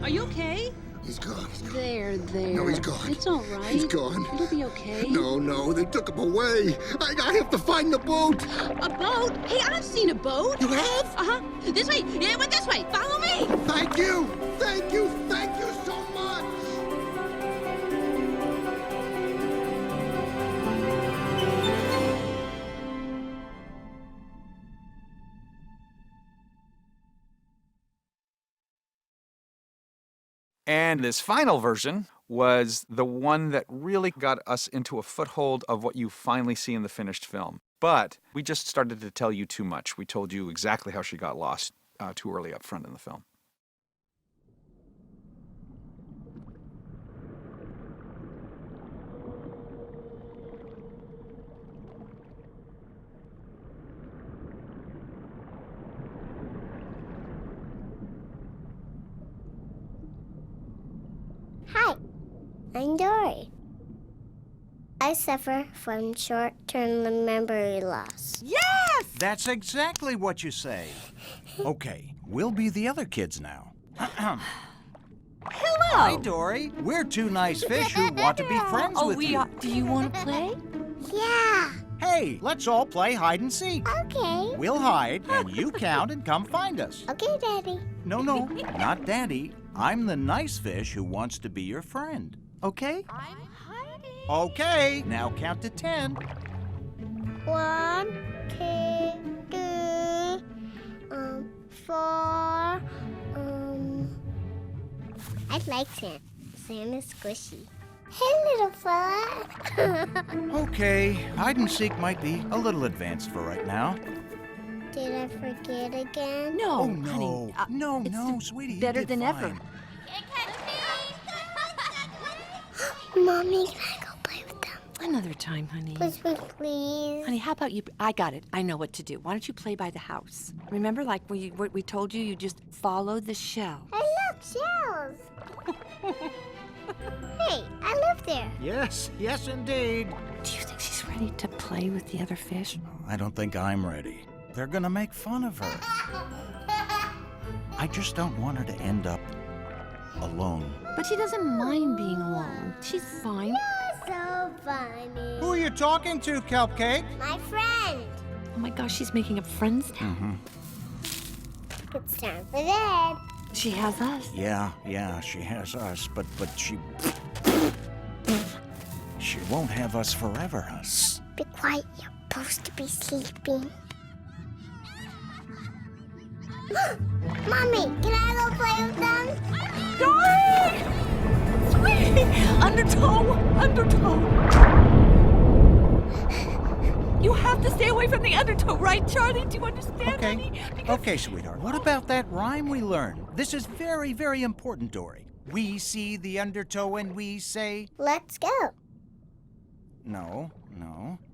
are you okay? He's gone. There. No, he's gone. It's all right. He's gone. It'll be okay. No, they took him away. I have to find the boat. A boat? Hey, I've seen a boat. You have? Uh-huh. This way. Yeah, it went this way. Follow me. Thank you so much. And this final version was the one that really got us into a foothold of what you finally see in the finished film. But we just started to tell you too much. We told you exactly how she got lost too early up front in the film. I'm Dori. I suffer from short-term memory loss. Yes! That's exactly what you say. Okay, we'll be the other kids now. Hello! Hi, Dori. We're two nice fish who want to be friends with you. Do you want to play? Yeah. Hey, let's all play hide and seek. Okay. We'll hide, and you count and come find us. Okay, Daddy. No, not Daddy. I'm the nice fish who wants to be your friend. Okay? I'm hiding. Okay, now count to 10. 1, 2, 3, 4. I like sand. Sand is squishy. Hey, little fella. Okay, hide and seek might be a little advanced for right now. Did I forget again? No, Oh, no. honey. No, sweetie. you Better did than fine. ever. Mommy, can I go play with them? Another time, honey. Please, please. Honey, how about you? I got it. I know what to do. Why don't you play by the house? Remember, like what we told you? You just follow the shell. Hey, look, shells. Hey, I live there. Yes, indeed. Do you think she's ready to play with the other fish? I don't think I'm ready. They're gonna make fun of her. I just don't want her to end up alone. But she doesn't mind being alone. She's fine. You're so funny. Who are you talking to, Cupcake? My friend. Oh my gosh, she's making up friends now. Mm-hmm. It's time for bed. She has us. Yeah, she has us, but she won't have us forever, us. Be quiet, you're supposed to be sleeping. Mommy, can I go play with them? Dori! Sweetie! Undertow! You have to stay away from the undertow, right, Charlie? Do you understand, honey? Okay, sweetheart. What about that rhyme we learned? This is very, very important, Dori. We see the undertow and we say... Let's go. No.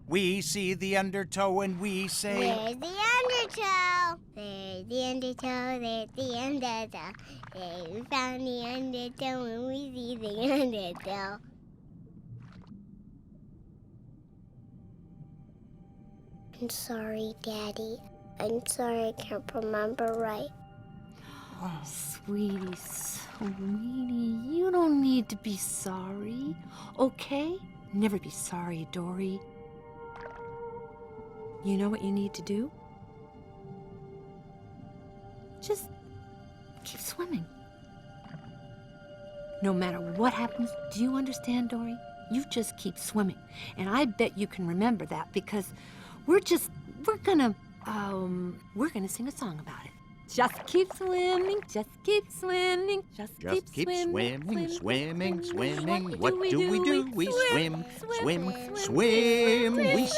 We see the undertow and we say... There's the undertow. There's the undertow. There's the undertow. Hey, we found the undertow and we see the undertow. I'm sorry, Daddy. I'm sorry I can't remember right. Oh, sweetie, you don't need to be sorry, okay? Never be sorry, Dori. You know what you need to do? Just keep swimming. No matter what happens, do you understand, Dori? You just keep swimming. And I bet you can remember that because we're gonna sing a song about it. Just keep swimming, just keep swimming, just keep swimming. What do? We swim. We swim and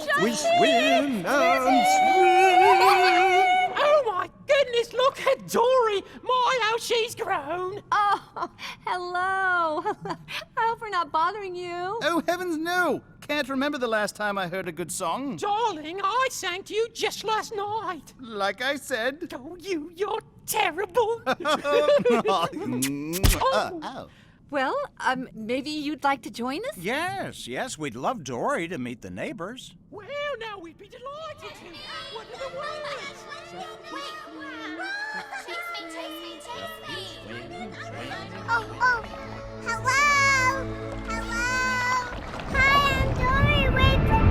swim. Oh my goodness, look at Dori! My, how she's grown! Oh, hello. I hope we're not bothering you. Oh, heavens no! Can't remember the last time I heard a good song. Darling, I sang to you just last night. Like I said. Oh, you're terrible. Oh. Well, maybe you'd like to join us? Yes, we'd love Dori to meet the neighbors. Well, now we'd be delighted to. What are the words? Chase me. Oh, hello. Hi, I'm Dori. Wait for me.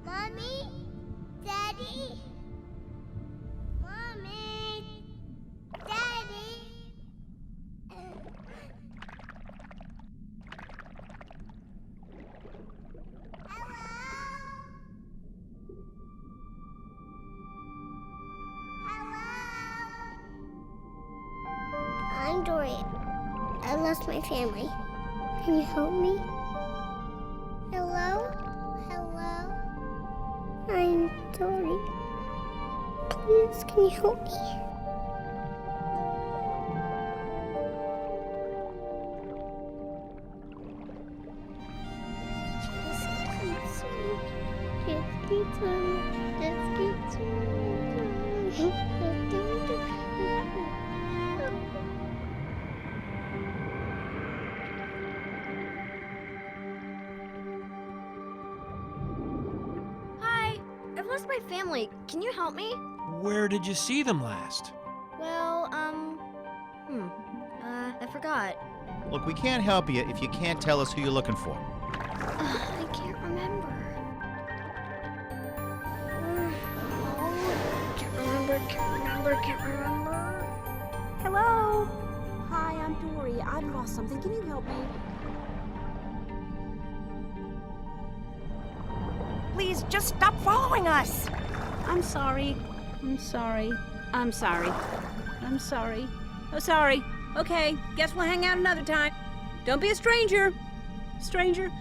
Mommy? Daddy? Mommy? Daddy? I'm Dori. I lost my family. Can you help me? Hello? I'm Dori. Please, can you help me? Just keep family. Can you help me? Where did you see them last? Well, I forgot. Look, we can't help you if you can't tell us who you're looking for. I can't remember. Can't remember. Hello? Hi, I'm Dori. I've lost something. Can you help me? Please, just stop following us. I'm sorry. I'm sorry. I'm sorry. I'm sorry. Oh, sorry. Okay, guess we'll hang out another time. Don't be a stranger. Stranger.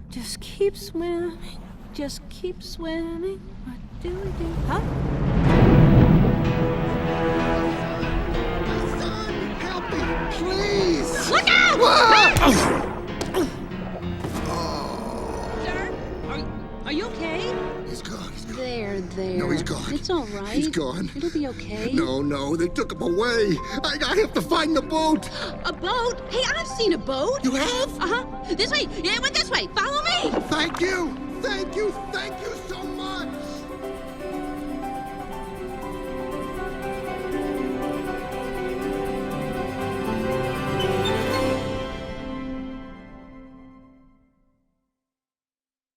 Just keep swimming. Just keep swimming. What do we do? Huh? Help me, please! Look out! Sir, are you okay? He's gone. There. No, he's gone. It's all right. He's gone. It'll be okay. No, they took him away. I have to find the boat. A boat? Hey, I've seen a boat. You have? Uh-huh. This way. Yeah, it went this way. Follow me. Thank you so much.